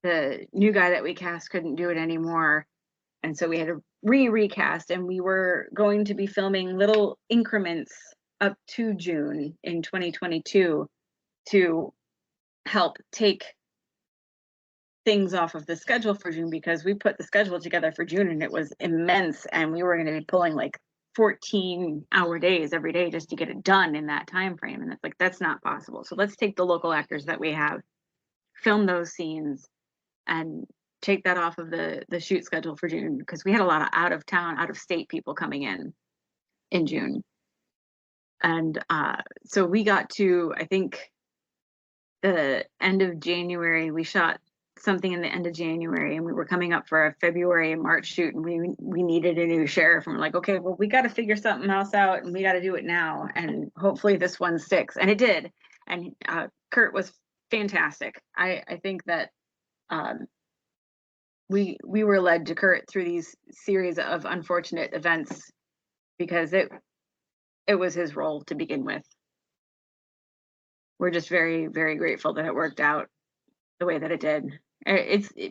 the new guy that we cast couldn't do it anymore, and so we had to recast, and we were going to be filming little increments up to June in 2022 to help take things off of the schedule for June, because we put the schedule together for June and it was immense, and we were going to be pulling like 14-hour days every day just to get it done in that time frame. And it's like, that's not possible. So let's take the local actors that we have, film those scenes, and take that off of the shoot schedule for June, because we had a lot of out of town, out of state people coming in June. And so we got to, I think, the end of January. We shot something in the end of January, and we were coming up for a February and March shoot, and we needed a new sheriff, and we're like, okay, well, we got to figure something else out, and we got to do it now, and hopefully this one sticks. And it did. And Kurt was fantastic. I think that we were led to Kurt through these series of unfortunate events because it was his role to begin with. We're just very, very grateful that it worked out the way that it did.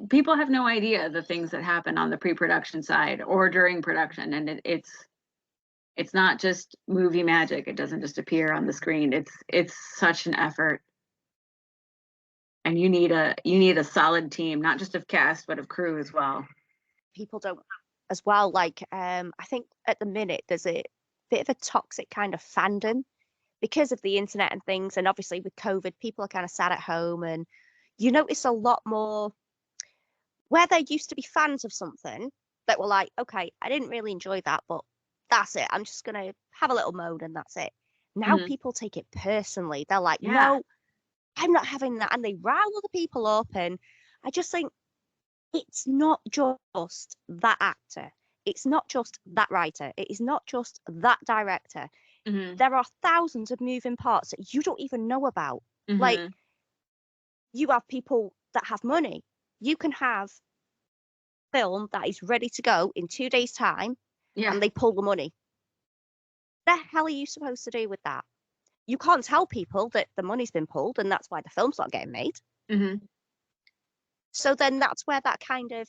People have no idea the things that happen on the pre-production side or during production, and it's not just movie magic. It doesn't just appear on the screen. It's such an effort, and you need a solid team, not just of cast but of crew as well. People don't as well, like I think at the minute there's a bit of a toxic kind of fandom because of the internet and things, and obviously with COVID people are kind of sat at home, and you notice a lot more where there used to be fans of something that were like, okay, I didn't really enjoy that, but that's it. I'm just going to have a little moan and that's it. Now people take it personally. They're like, no, I'm not having that. And they rile other people up. And I just think it's not just that actor. It's not just that writer. It is not just that director. There are thousands of moving parts that you don't even know about. Like, you have people that have money. You can have film that is ready to go in 2 days' time, Yeah. and they pull the money. The hell are you supposed to do with that? You can't tell people that the money's been pulled and that's why the film's not getting made. Mm-hmm. So then that's where that kind of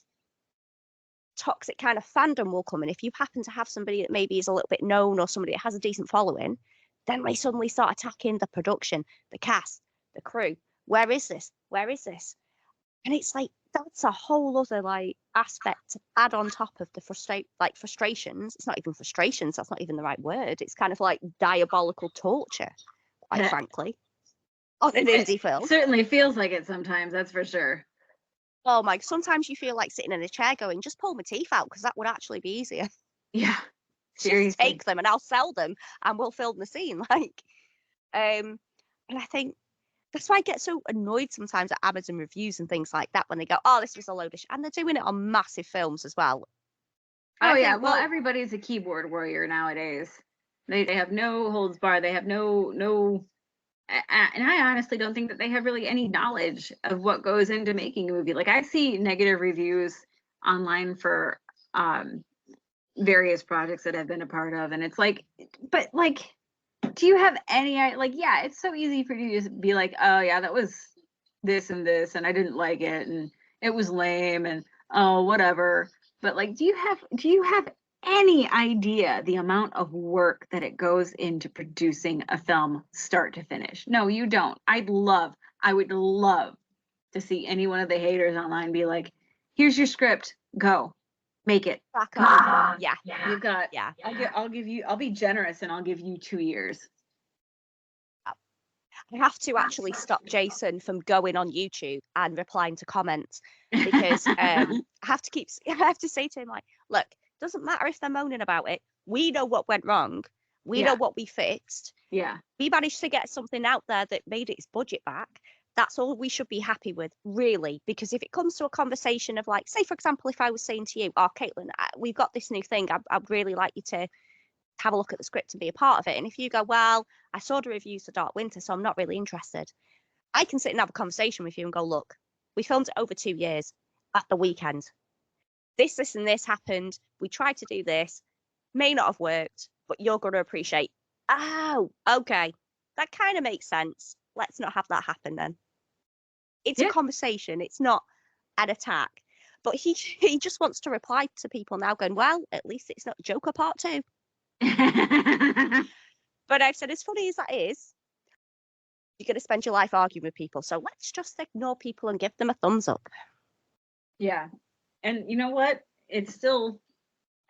toxic kind of fandom will come in. If you happen to have somebody that maybe is a little bit known or somebody that has a decent following, then they suddenly start attacking the production, the cast, the crew. Where is this? Where is this? And it's like, that's a whole other like aspect to add on top of the frustrations. It's not even frustrations. That's not even the right word. It's kind of like diabolical torture, quite frankly, on an indie film. It certainly feels like it sometimes, that's for sure. Oh my, sometimes you feel like sitting in a chair going, just pull my teeth out, because that would actually be easier. Yeah. Seriously. Just take them and I'll sell them and we'll film the scene. And I think that's why I get so annoyed sometimes at Amazon reviews and things like that when they go, oh, this was a load of shit. And they're doing it on massive films as well. Oh, yeah. Well, everybody's a keyboard warrior nowadays. They have no holds barred. They have no, and I honestly don't think that they have really any knowledge of what goes into making a movie. Like, I see negative reviews online for various projects that I've been a part of, and it's like, but like, do you have any, like, yeah, it's so easy for you to be like, oh yeah, that was this and this and I didn't like it and it was lame and oh whatever. But like, do you have any idea the amount of work that it goes into producing a film start to finish? No, you don't. I would love to see any one of the haters online be like, here's your script, go make it. Yeah. You've got, yeah. I'll be generous and I'll give you 2 years. I have to actually stop Jason from going on YouTube and replying to comments, because I have to say to him, like, look, doesn't matter if they're moaning about it. We know what went wrong. We know what we fixed. Yeah. We managed to get something out there that made its budget back. That's all we should be happy with, really. Because if it comes to a conversation of, like, say, for example, if I was saying to you, oh, Katelin, we've got this new thing. I'd really like you to have a look at the script and be a part of it. And if you go, well, I saw the reviews for Dark Winter, so I'm not really interested. I can sit and have a conversation with you and go, look, we filmed it over 2 years at the weekend. This and this happened. We tried to do this. May not have worked, but you're going to appreciate, oh, okay. That kind of makes sense. Let's not have that happen then. It's a conversation. It's not an attack. But he just wants to reply to people now going, well, at least it's not Joker Part 2. But I've said, as funny as that is, you're going to spend your life arguing with people. So let's just ignore people and give them a thumbs up. Yeah. And you know what? It's still,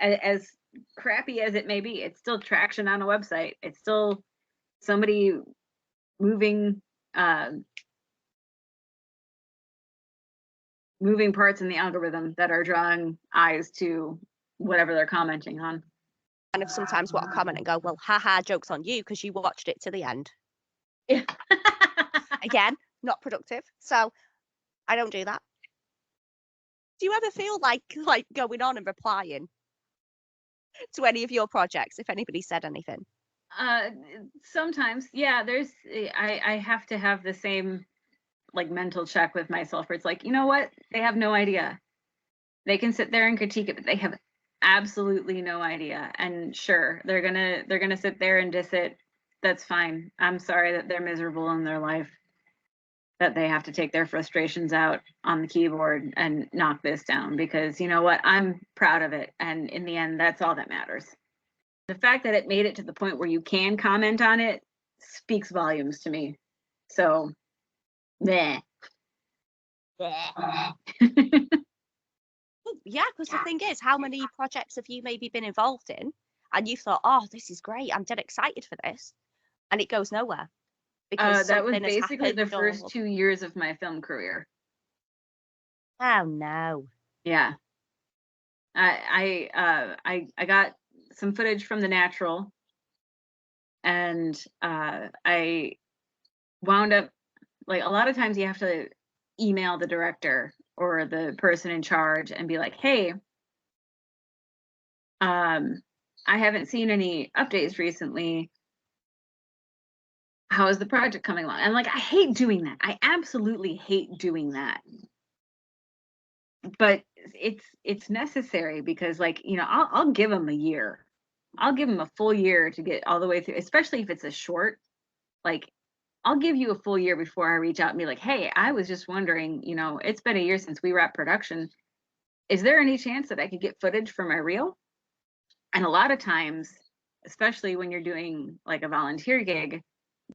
as crappy as it may be, it's still traction on a website. It's still somebody moving parts in the algorithm that are drawing eyes to whatever they're commenting on. Kind of sometimes what I comment and go, well, haha, joke's on you because you watched it to the end. Yeah. Again, not productive. So I don't do that. Do you ever feel like going on and replying to any of your projects if anybody said anything? Sometimes, yeah. I have to have the same like mental check with myself where it's like, you know what? They have no idea. They can sit there and critique it, but they have absolutely no idea. And sure, they're gonna sit there and diss it. That's fine. I'm sorry that they're miserable in their life, that they have to take their frustrations out on the keyboard and knock this down, because you know what? I'm proud of it. And in the end, that's all that matters. The fact that it made it to the point where you can comment on it speaks volumes to me. So, meh. Yeah, because the thing is, how many projects have you maybe been involved in and you thought, oh, this is great, I'm dead excited for this, and it goes nowhere because that was basically the first 2 years of my film career. Oh no. Yeah. I got some footage from The Natural, and I wound up, like, a lot of times you have to email the director or the person in charge and be like, hey, I haven't seen any updates recently. How is the project coming along? And like, I hate doing that. I absolutely hate doing that. But it's necessary because, like, you know, I'll give them a year. I'll give them a full year to get all the way through, especially if it's a short. Like, I'll give you a full year before I reach out and be like, hey, I was just wondering, you know, it's been a year since we wrapped production. Is there any chance that I could get footage for my reel? And a lot of times, especially when you're doing like a volunteer gig,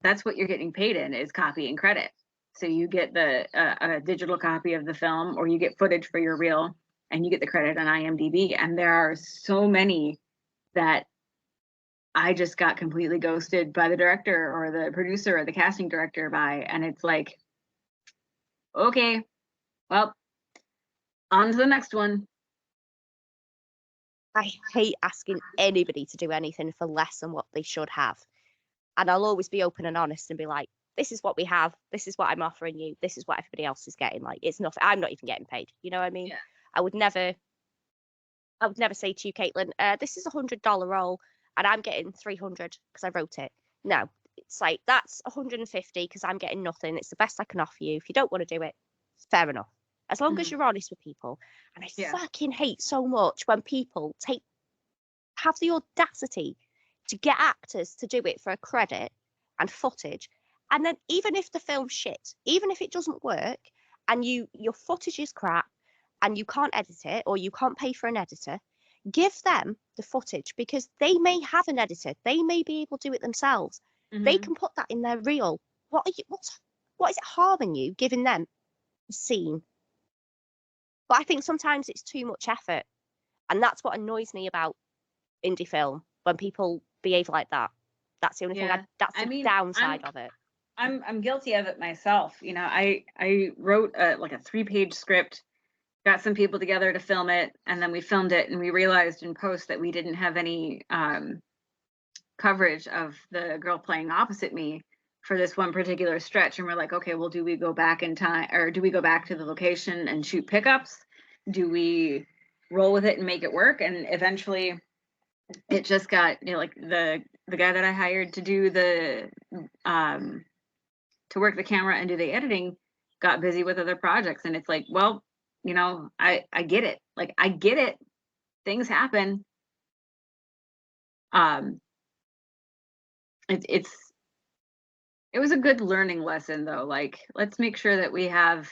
that's what you're getting paid in, is copy and credit. So you get a digital copy of the film, or you get footage for your reel, and you get the credit on IMDb. And there are so many that I just got completely ghosted by the director or the producer or the casting director by, and it's like, okay, well, on to the next one. I hate asking anybody to do anything for less than what they should have. And I'll always be open and honest and be like, this is what we have. This is what I'm offering you. This is what everybody else is getting. Like, it's nothing. I'm not even getting paid. You know what I mean? Yeah. I would never say to you, Katelin, this is $100 roll and I'm getting 300 because I wrote it. No, it's like, that's 150 because I'm getting nothing. It's the best I can offer you. If you don't want to do it, fair enough. As long as you're honest with people. And I fucking hate so much when people have the audacity to get actors to do it for a credit and footage. And then even if the film's shit, even if it doesn't work and your footage is crap and you can't edit it or you can't pay for an editor, give them the footage because they may have an editor. They may be able to do it themselves. They can put that in their reel. What is it harming you giving them a scene? But I think sometimes it's too much effort. And that's what annoys me about indie film, when people behave like that. That's the only thing. That's the downside of it. I'm guilty of it myself. You know, I wrote a 3-page script, got some people together to film it, and then we filmed it, and we realized in post that we didn't have any coverage of the girl playing opposite me for this one particular stretch. And we're like, okay, well, do we go back in time, or do we go back to the location and shoot pickups? Do we roll with it and make it work? And eventually it just got, you know, like the guy that I hired to do the to work the camera and do the editing got busy with other projects. And it's like, well, you know, I get it. Like, I get it. Things happen. It was a good learning lesson though. Like, let's make sure that we have,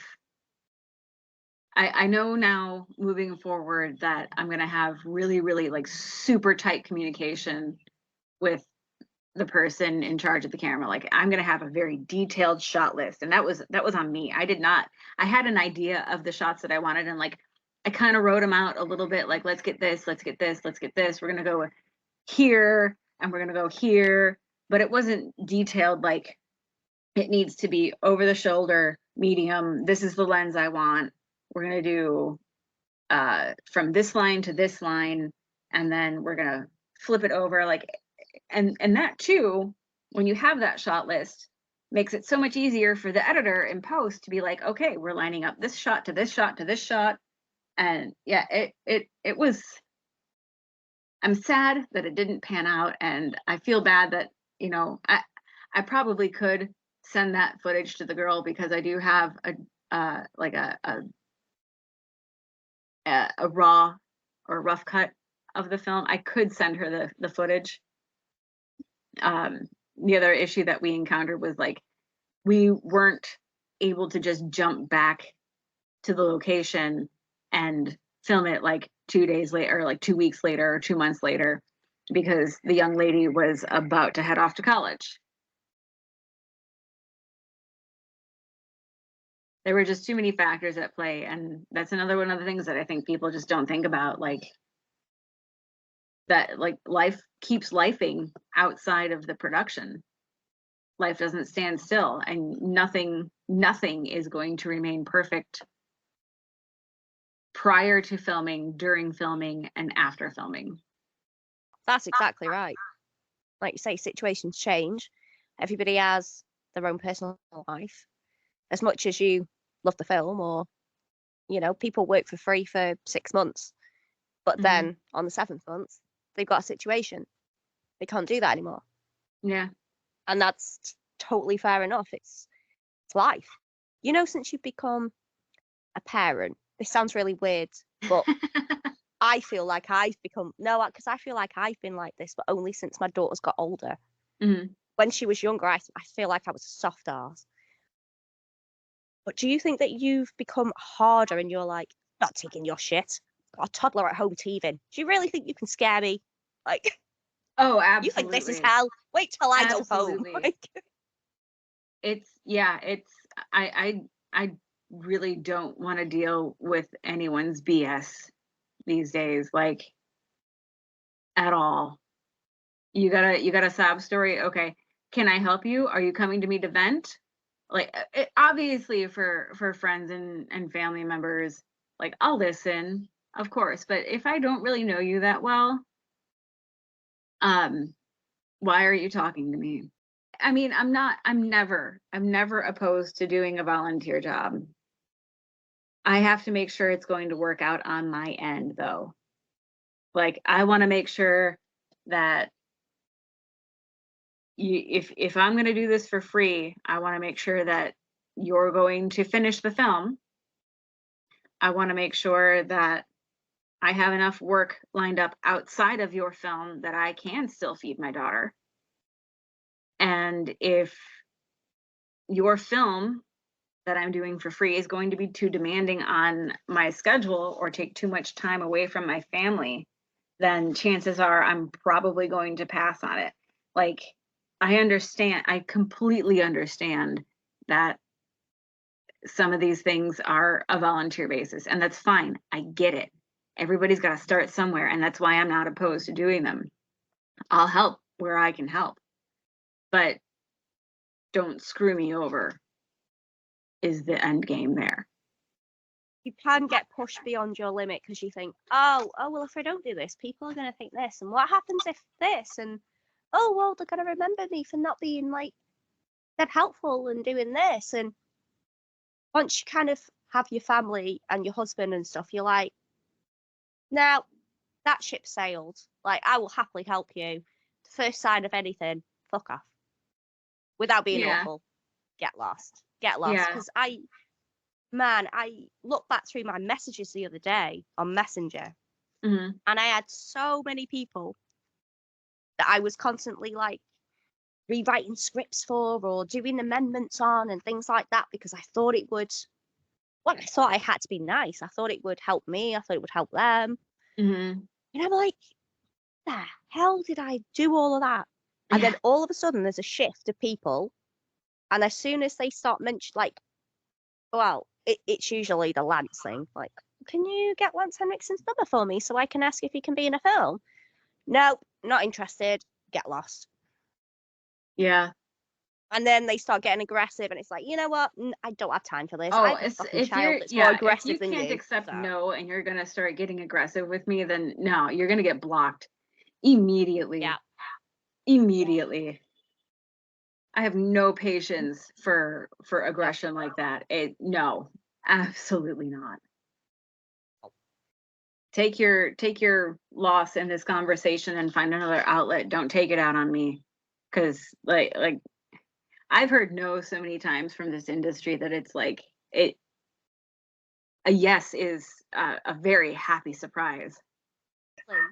I know now moving forward that I'm going to have really, really like super tight communication with the person in charge of the camera. Like, I'm going to have a very detailed shot list. And that was on me. I had an idea of the shots that I wanted. And like, I kind of wrote them out a little bit, like, let's get this, let's get this, let's get this. We're going to go here and we're going to go here. But it wasn't detailed. Like, it needs to be over the shoulder, medium. This is the lens I want. We're going to do from this line to this line, and then we're going to flip it over. Like, and that too, when you have that shot list, makes it so much easier for the editor in post to be like, okay, we're lining up this shot to this shot to this shot. And yeah, it was, I'm sad that it didn't pan out, and I feel bad that, you know, I probably could send that footage to the girl, because I do have a raw or rough cut of the film. I could send her the footage. The other issue that we encountered was, like, we weren't able to just jump back to the location and film it like 2 days later, or like 2 weeks later, or 2 months later, because the young lady was about to head off to college. There were just too many factors at play, and that's another one of the things that I think people just don't think about, like, that, like, life keeps lifing outside of the production. Life doesn't stand still, and nothing is going to remain perfect prior to filming, during filming, and after filming. That's exactly right. Like you say, situations change. Everybody has their own personal life. As much as you love the film, or, you know, people work for free for 6 months, but then on the 7th month, they've got a situation. They can't do that anymore. Yeah. And that's totally fair enough. It's life. You know, since you've become a parent, this sounds really weird But I feel like I've become, no, because I feel like I've been like this, but only since my daughter's got older. Mm-hmm. When she was younger, I feel like I was a soft ass. But do you think that you've become harder and you're like, not taking your shit? Got a toddler at home teething. Do you really think you can scare me? Like, Oh, you think this is absolutely. hell? Wait till I go home. Absolutely. Like, It's I really don't want to deal with anyone's BS these days, like, at all. You got a sob story? Okay. Can I help you? Are you coming to me to vent? Like, obviously for friends and family members, like, I'll listen, of course, but if I don't really know you that well, um why are you talking to me? I mean, I'm never opposed to doing a volunteer job. I have to make sure it's going to work out on my end, though. Like, I want to make sure that if I'm going to do this for free, I want to make sure that you're going to finish the film. I want to make sure that I have enough work lined up outside of your film that I can still feed my daughter. And if your film that I'm doing for free is going to be too demanding on my schedule or take too much time away from my family, then chances are I'm probably going to pass on it. Like, I completely understand that some of these things are a volunteer basis, and that's fine. I get it. Everybody's got to start somewhere, and that's why I'm not opposed to doing them. I'll help where I can help, but don't screw me over is the end game there. you can get pushed beyond your limit because you think, oh, well, if I don't do this, people are going to think this. And what happens if this? And, oh, well, they're going to remember me for not being like that helpful and doing this. And once you kind of have your family and your husband and stuff, you're like, now that ship sailed. Like, I will happily help you. The first sign of anything, fuck off. Without being Yeah. awful, get lost. Get lost. Yeah. Because I looked back through my messages the other day on Messenger, Mm-hmm. and I had so many people that I was constantly like rewriting scripts for or doing amendments on and things like that because I thought it would. Well, I thought I had to be nice. I thought it would help me. I thought it would help them. Mm-hmm. And I'm like, the hell did I do all of that? And Yeah. then all of a sudden there's a shift of people. And as soon as they start mentioning, like, well, it's usually the Lance thing. Like, can you get Lance Henriksen's number for me so I can ask if he can be in a film? Nope, not interested. Get lost. Yeah. And then they start getting aggressive, and it's like, you know what? I don't have time for this. I Oh, have a fucking if child you're, that's more yeah, if aggressive you than can't you. accept So. no and you're gonna start getting aggressive with me, then no, you're gonna get blocked immediately. Yeah. Immediately. I have no patience for aggression like that. No, absolutely not. Take your loss in this conversation and find another outlet. Don't take it out on me, because like I've heard no so many times from this industry that it's like a yes is a very happy surprise.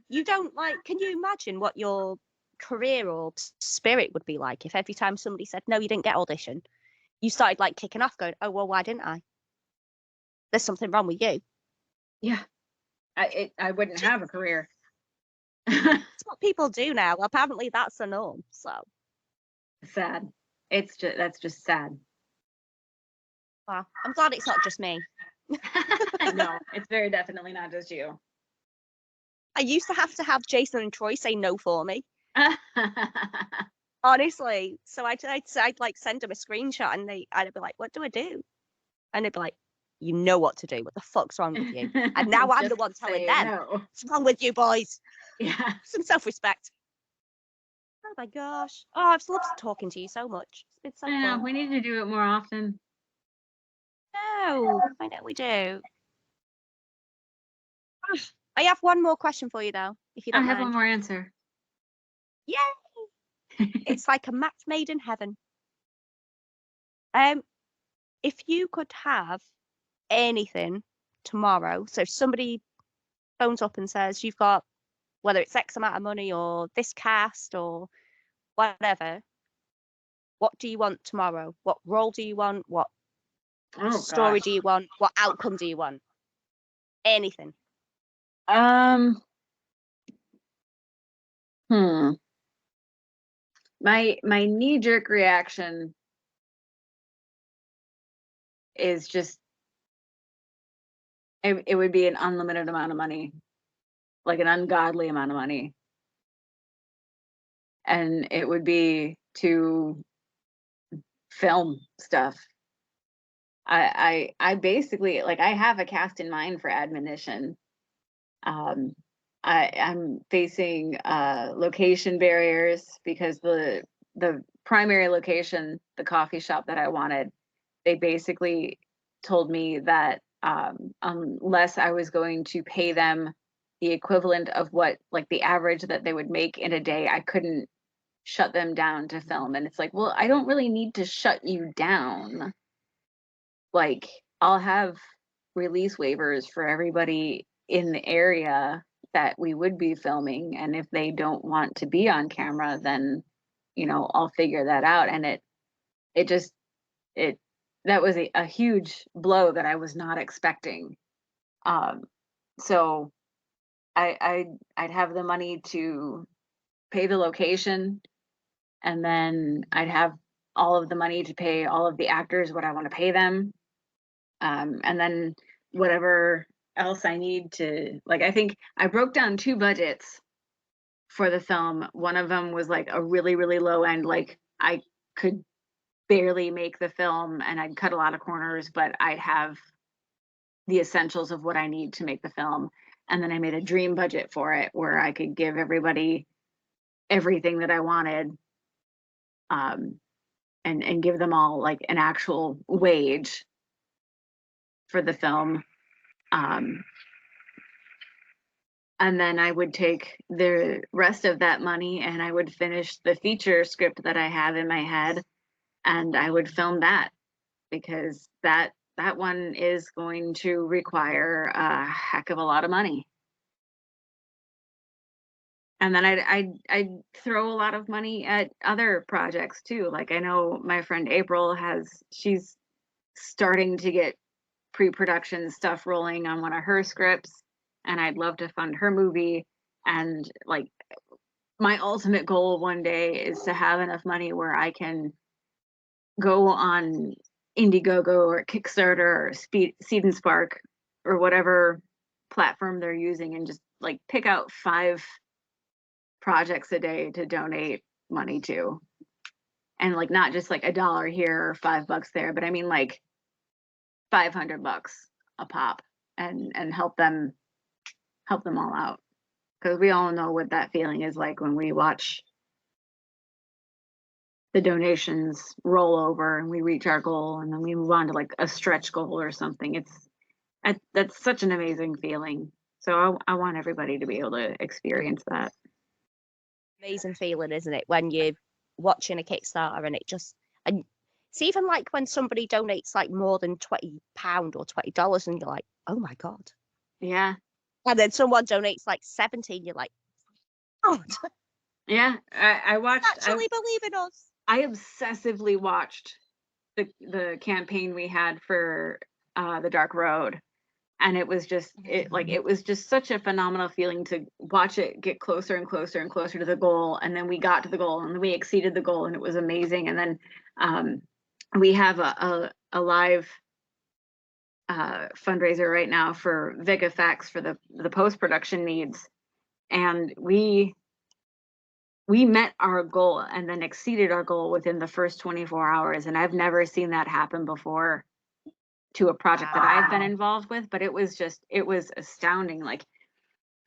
You don't like, can you imagine what your career or spirit would be like if every time somebody said, no, you didn't get audition, you started like kicking off going, oh, well, why didn't I? There's something wrong with you. Yeah. I wouldn't have a career. It's what people do now. Apparently that's the norm. So Sad. That's just sad. well, I'm glad it's not just me. No, it's very definitely not just you. I used to have Jason and Troy say no for me. Honestly. So I'd like send them a screenshot and I'd be like, what do I do? And they'd be like, you know what to do. What the fuck's wrong with you? And now I'm the one telling them, no. what's wrong with you boys? Yeah. Some self-respect. Oh my gosh. Oh, I've loved talking to you so much. It's been so fun. We need to do it more often. No, I know we do. I have one more question for you though, if you don't mind. I have one more answer. Yay! It's like a match made in heaven. If you could have anything tomorrow, so if somebody phones up and says, you've got, whether it's X amount of money or this cast or whatever, what do you want tomorrow? What role do you want? What story do you want? What outcome do you want? Anything. My knee-jerk reaction is just it would be an unlimited amount of money, like an ungodly amount of money. And it would be to film stuff. I basically, like, I have a cast in mind for admonition. I'm facing location barriers because the primary location, the coffee shop that I wanted, they basically told me that unless I was going to pay them the equivalent of what, like, the average that they would make in a day, I couldn't shut them down to film. And it's like, well, I don't really need to shut you down. Like, I'll have release waivers for everybody in the area that we would be filming, and if they don't want to be on camera, then, you know, I'll figure that out. And that was a huge blow that I was not expecting. So I'd have the money to pay the location, and then I'd have all of the money to pay all of the actors what I want to pay them. And then whatever else I need to, like, I think I broke down 2 budgets for the film. One of them was like a really, really low end, like I could barely make the film and I'd cut a lot of corners, but I'd have the essentials of what I need to make the film. And then I made a dream budget for it where I could give everybody everything that I wanted, and give them all like an actual wage for the film. And then I would take the rest of that money and I would finish the feature script that I have in my head, and I would film that, because that one is going to require a heck of a lot of money. And then I'd throw a lot of money at other projects too. Like, I know my friend April she's starting to get pre-production stuff rolling on one of her scripts, and I'd love to fund her movie. And like, my ultimate goal one day is to have enough money where I can go on Indiegogo or Kickstarter or Seed and Spark or whatever platform they're using, and just like pick out 5 projects a day to donate money to. And like, not just like $1 here or $5 there, but I mean like $500 a pop, and help them all out, because we all know what that feeling is like when we watch the donations roll over and we reach our goal and then we move on to like a stretch goal or something. That's such an amazing feeling. So I want everybody to be able to experience that. Amazing feeling, isn't it, when you're watching a Kickstarter and it's even like when somebody donates like more than £20 or $20 and you're like, oh my God. Yeah. And then someone donates like 17, you're like, oh. Yeah, I watched. Actually believe in us. I obsessively watched the campaign we had for The Dark Road, and it was just it was just such a phenomenal feeling to watch it get closer and closer and closer to the goal. And then we got to the goal and we exceeded the goal, and it was amazing. And then we have a live fundraiser right now for VigFX for the post-production needs, and we met our goal and then exceeded our goal within the first 24 hours. And I've never seen that happen before to a project that I've been involved with, but it was astounding. Like,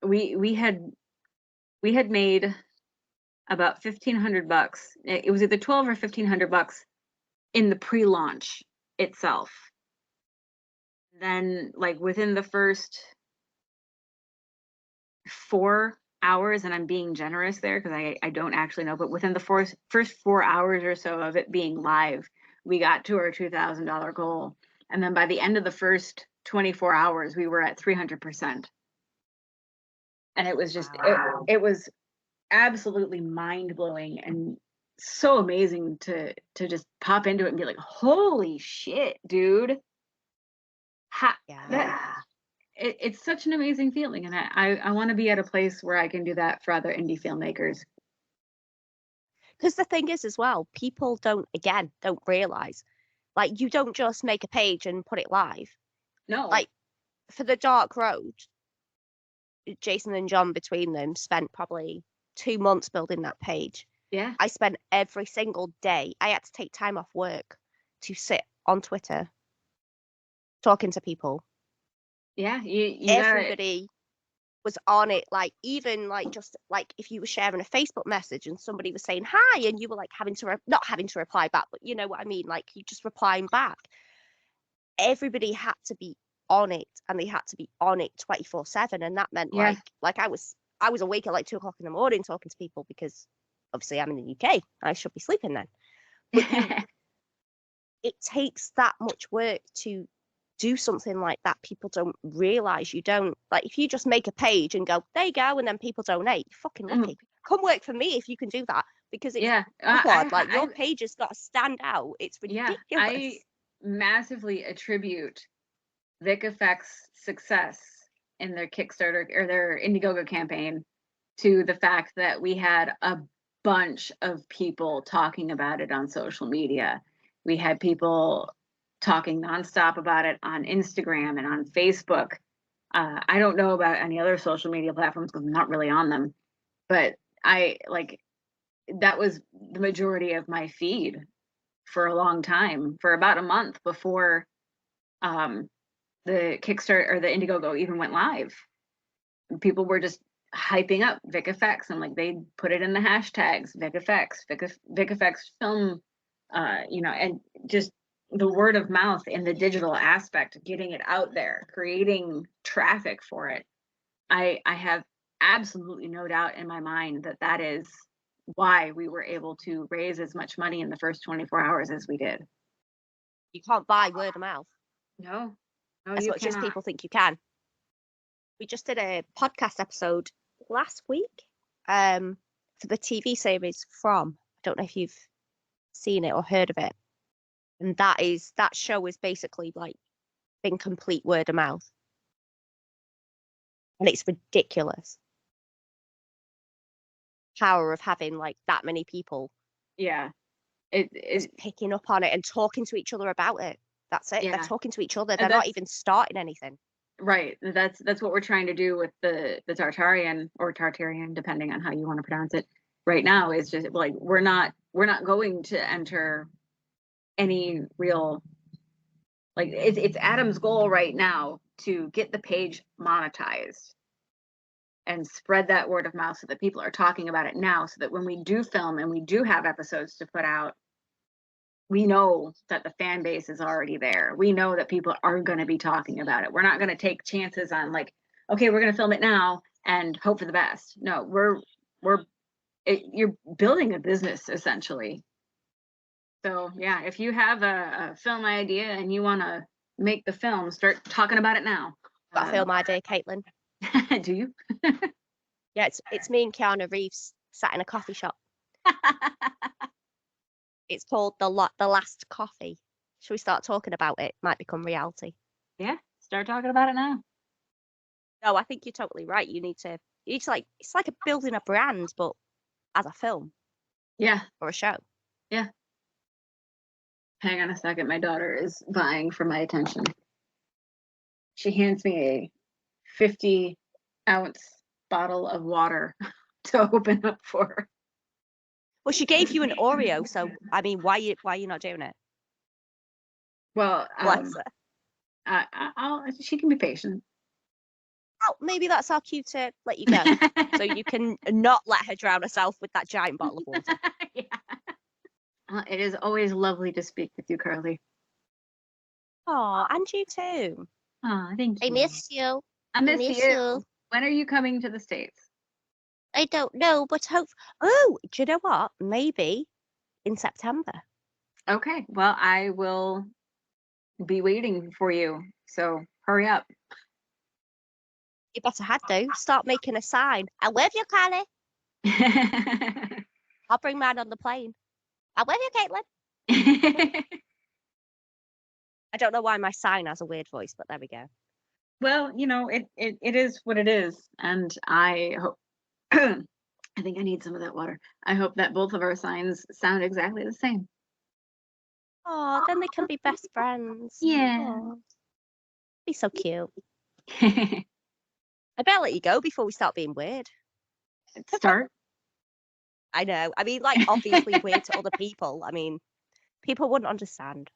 we had made about $1,500. It was either $1,200 or $1,500 in the pre-launch itself. Then like within the first 4 hours, and I'm being generous there because I don't actually know, but within the first 4 hours or so of it being live, we got to our $2,000 goal. And then by the end of the first 24 hours, we were at 300%. And it was just, Wow. it was absolutely mind-blowing and so amazing to just pop into it and be like, holy shit, dude. That Yeah. it's such an amazing feeling, and I want to be at a place where I can do that for other indie filmmakers. Because the thing is, as well, people don't realize, like, you don't just make a page and put it live. No. Like, for The Dark Road, Jason and John, between them, spent probably 2 months building that page. Yeah. I spent every single day, I had to take time off work to sit on Twitter talking to people. Yeah, you got it. Everybody was on it, like, even like, just like, if you were sharing a Facebook message and somebody was saying hi and you were like having to not having to reply back, but you know what I mean, like, you just replying back. Everybody had to be on it, and they had to be on it 24/7, and that meant Yeah. like I was awake at like 2 o'clock in the morning talking to people, because obviously I'm in the UK, I should be sleeping then. But it takes that much work to do something like that. People don't realize. You don't, like, if you just make a page and go, there you go, and then people donate, you're fucking lucky. Come work for me if you can do that, because it's hard. Like, your page has got to stand out. It's ridiculous. Yeah, I massively attribute Vic Effect's success in their Kickstarter or their Indiegogo campaign to the fact that we had a bunch of people talking about it on social media. We had people talking nonstop about it on Instagram and on Facebook. I don't know about any other social media platforms because I'm not really on them, but that was the majority of my feed for a long time, for about a month before the Kickstarter or the Indiegogo even went live. People were just hyping up Vic Effects, and like they put it in the hashtags Vic Effects, Vic Effects film, and just the word of mouth in the digital aspect, getting it out there, creating traffic for it. I have absolutely no doubt in my mind that that is why we were able to raise as much money in the first 24 hours as we did. You can't buy word of mouth. No, as you much as cannot. people think you can. We just did a podcast episode last week for the TV series From. I don't know if you've seen it or heard of it. And that show is basically like been complete word of mouth. And it's ridiculous. Power of having like that many people. Yeah. It is picking up on it and talking to each other about it. That's it. Yeah. They're talking to each other. They're not even starting anything. Right. That's what we're trying to do with the Tartarian, or Tartarian, depending on how you want to pronounce it. Right now is just like we're not going to enter any real, like, it's Adam's goal right now to get the page monetized and spread that word of mouth so that people are talking about it now, so that when we do film and we do have episodes to put out, we know that the fan base is already there. We know that people are going to be talking about it. We're not going to take chances on like, okay, we're going to film it now and hope for the best. No, you're building a business essentially. So yeah, if you have a film idea and you want to make the film, start talking about it now. Got a film idea, Katelin? Do you? Yeah, it's me and Keanu Reeves sat in a coffee shop. It's called The Last Coffee. Should we start talking about it? Might become reality. Yeah, start talking about it now. No, I think you're totally right. You need to like, it's like building a brand, but as a film. Yeah. Or a show. Yeah. Hang on a second. My daughter is vying for my attention. She hands me a 50-ounce bottle of water to open up for her. Well, she gave you an Oreo, so I mean, why are you not doing it? Well, she can be patient. Oh, maybe that's our cue to let you go, so you can not let her drown herself with that giant bottle of water. Yeah. It is always lovely to speak with you, Carly. Oh, and you too. Oh, thank you. I miss you. I miss you. When are you coming to the States? I don't know, but do you know what? Maybe in September. Okay, well, I will be waiting for you, so hurry up. You better had to. Start making a sign. I love you, Callie. I'll bring mine on the plane. I love you, Caitlin. I don't know why my sign has a weird voice, but there we go. Well, it is what it is. And I hope, I think I need some of that water. I hope that both of our signs sound exactly the same. Oh, then they can be best friends. Yeah. Aww. Be so cute. I better let you go before we start being weird. Start? I know. I mean, like, obviously weird to other people. I mean, people wouldn't understand.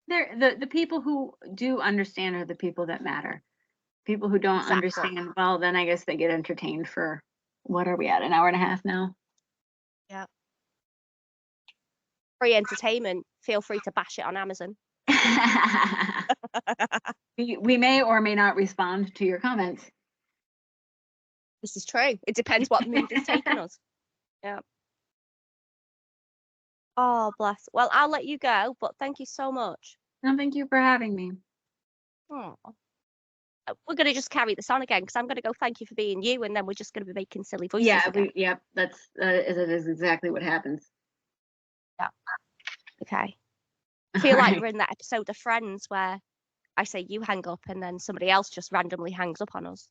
The people who do understand are the people that matter. People who don't understand, well, then I guess they get entertained for, what are we at, an hour and a half now? Yeah. Free entertainment. Feel free to bash it on Amazon. We may or may not respond to your comments. This is true. It depends what mood is taking us. Yeah. Oh, bless. Well, I'll let you go, but thank you so much. No, thank you for having me. Oh. We're going to just carry this on again because I'm going to go thank you for being you, and then we're just going to be making silly voices. Yeah, that is exactly what happens. Yeah. Okay. I feel like we're in that episode of Friends where I say you hang up and then somebody else just randomly hangs up on us.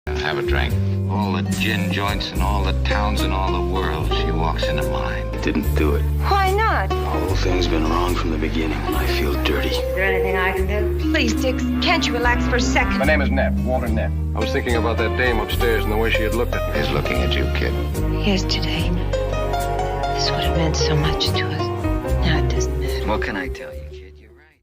Have a drink. All the gin joints in all the towns in all the world, she walks into mine. Didn't do it. Why not? The whole thing's been wrong from the beginning, and I feel dirty. Is there anything I can do? Please, Dix, can't you relax for a second? My name is Neff, Walter Neff. I was thinking about that dame upstairs and the way she had looked at me. He's looking at you, kid. Yesterday, this would have meant so much to us. Now it doesn't matter. What can I tell you?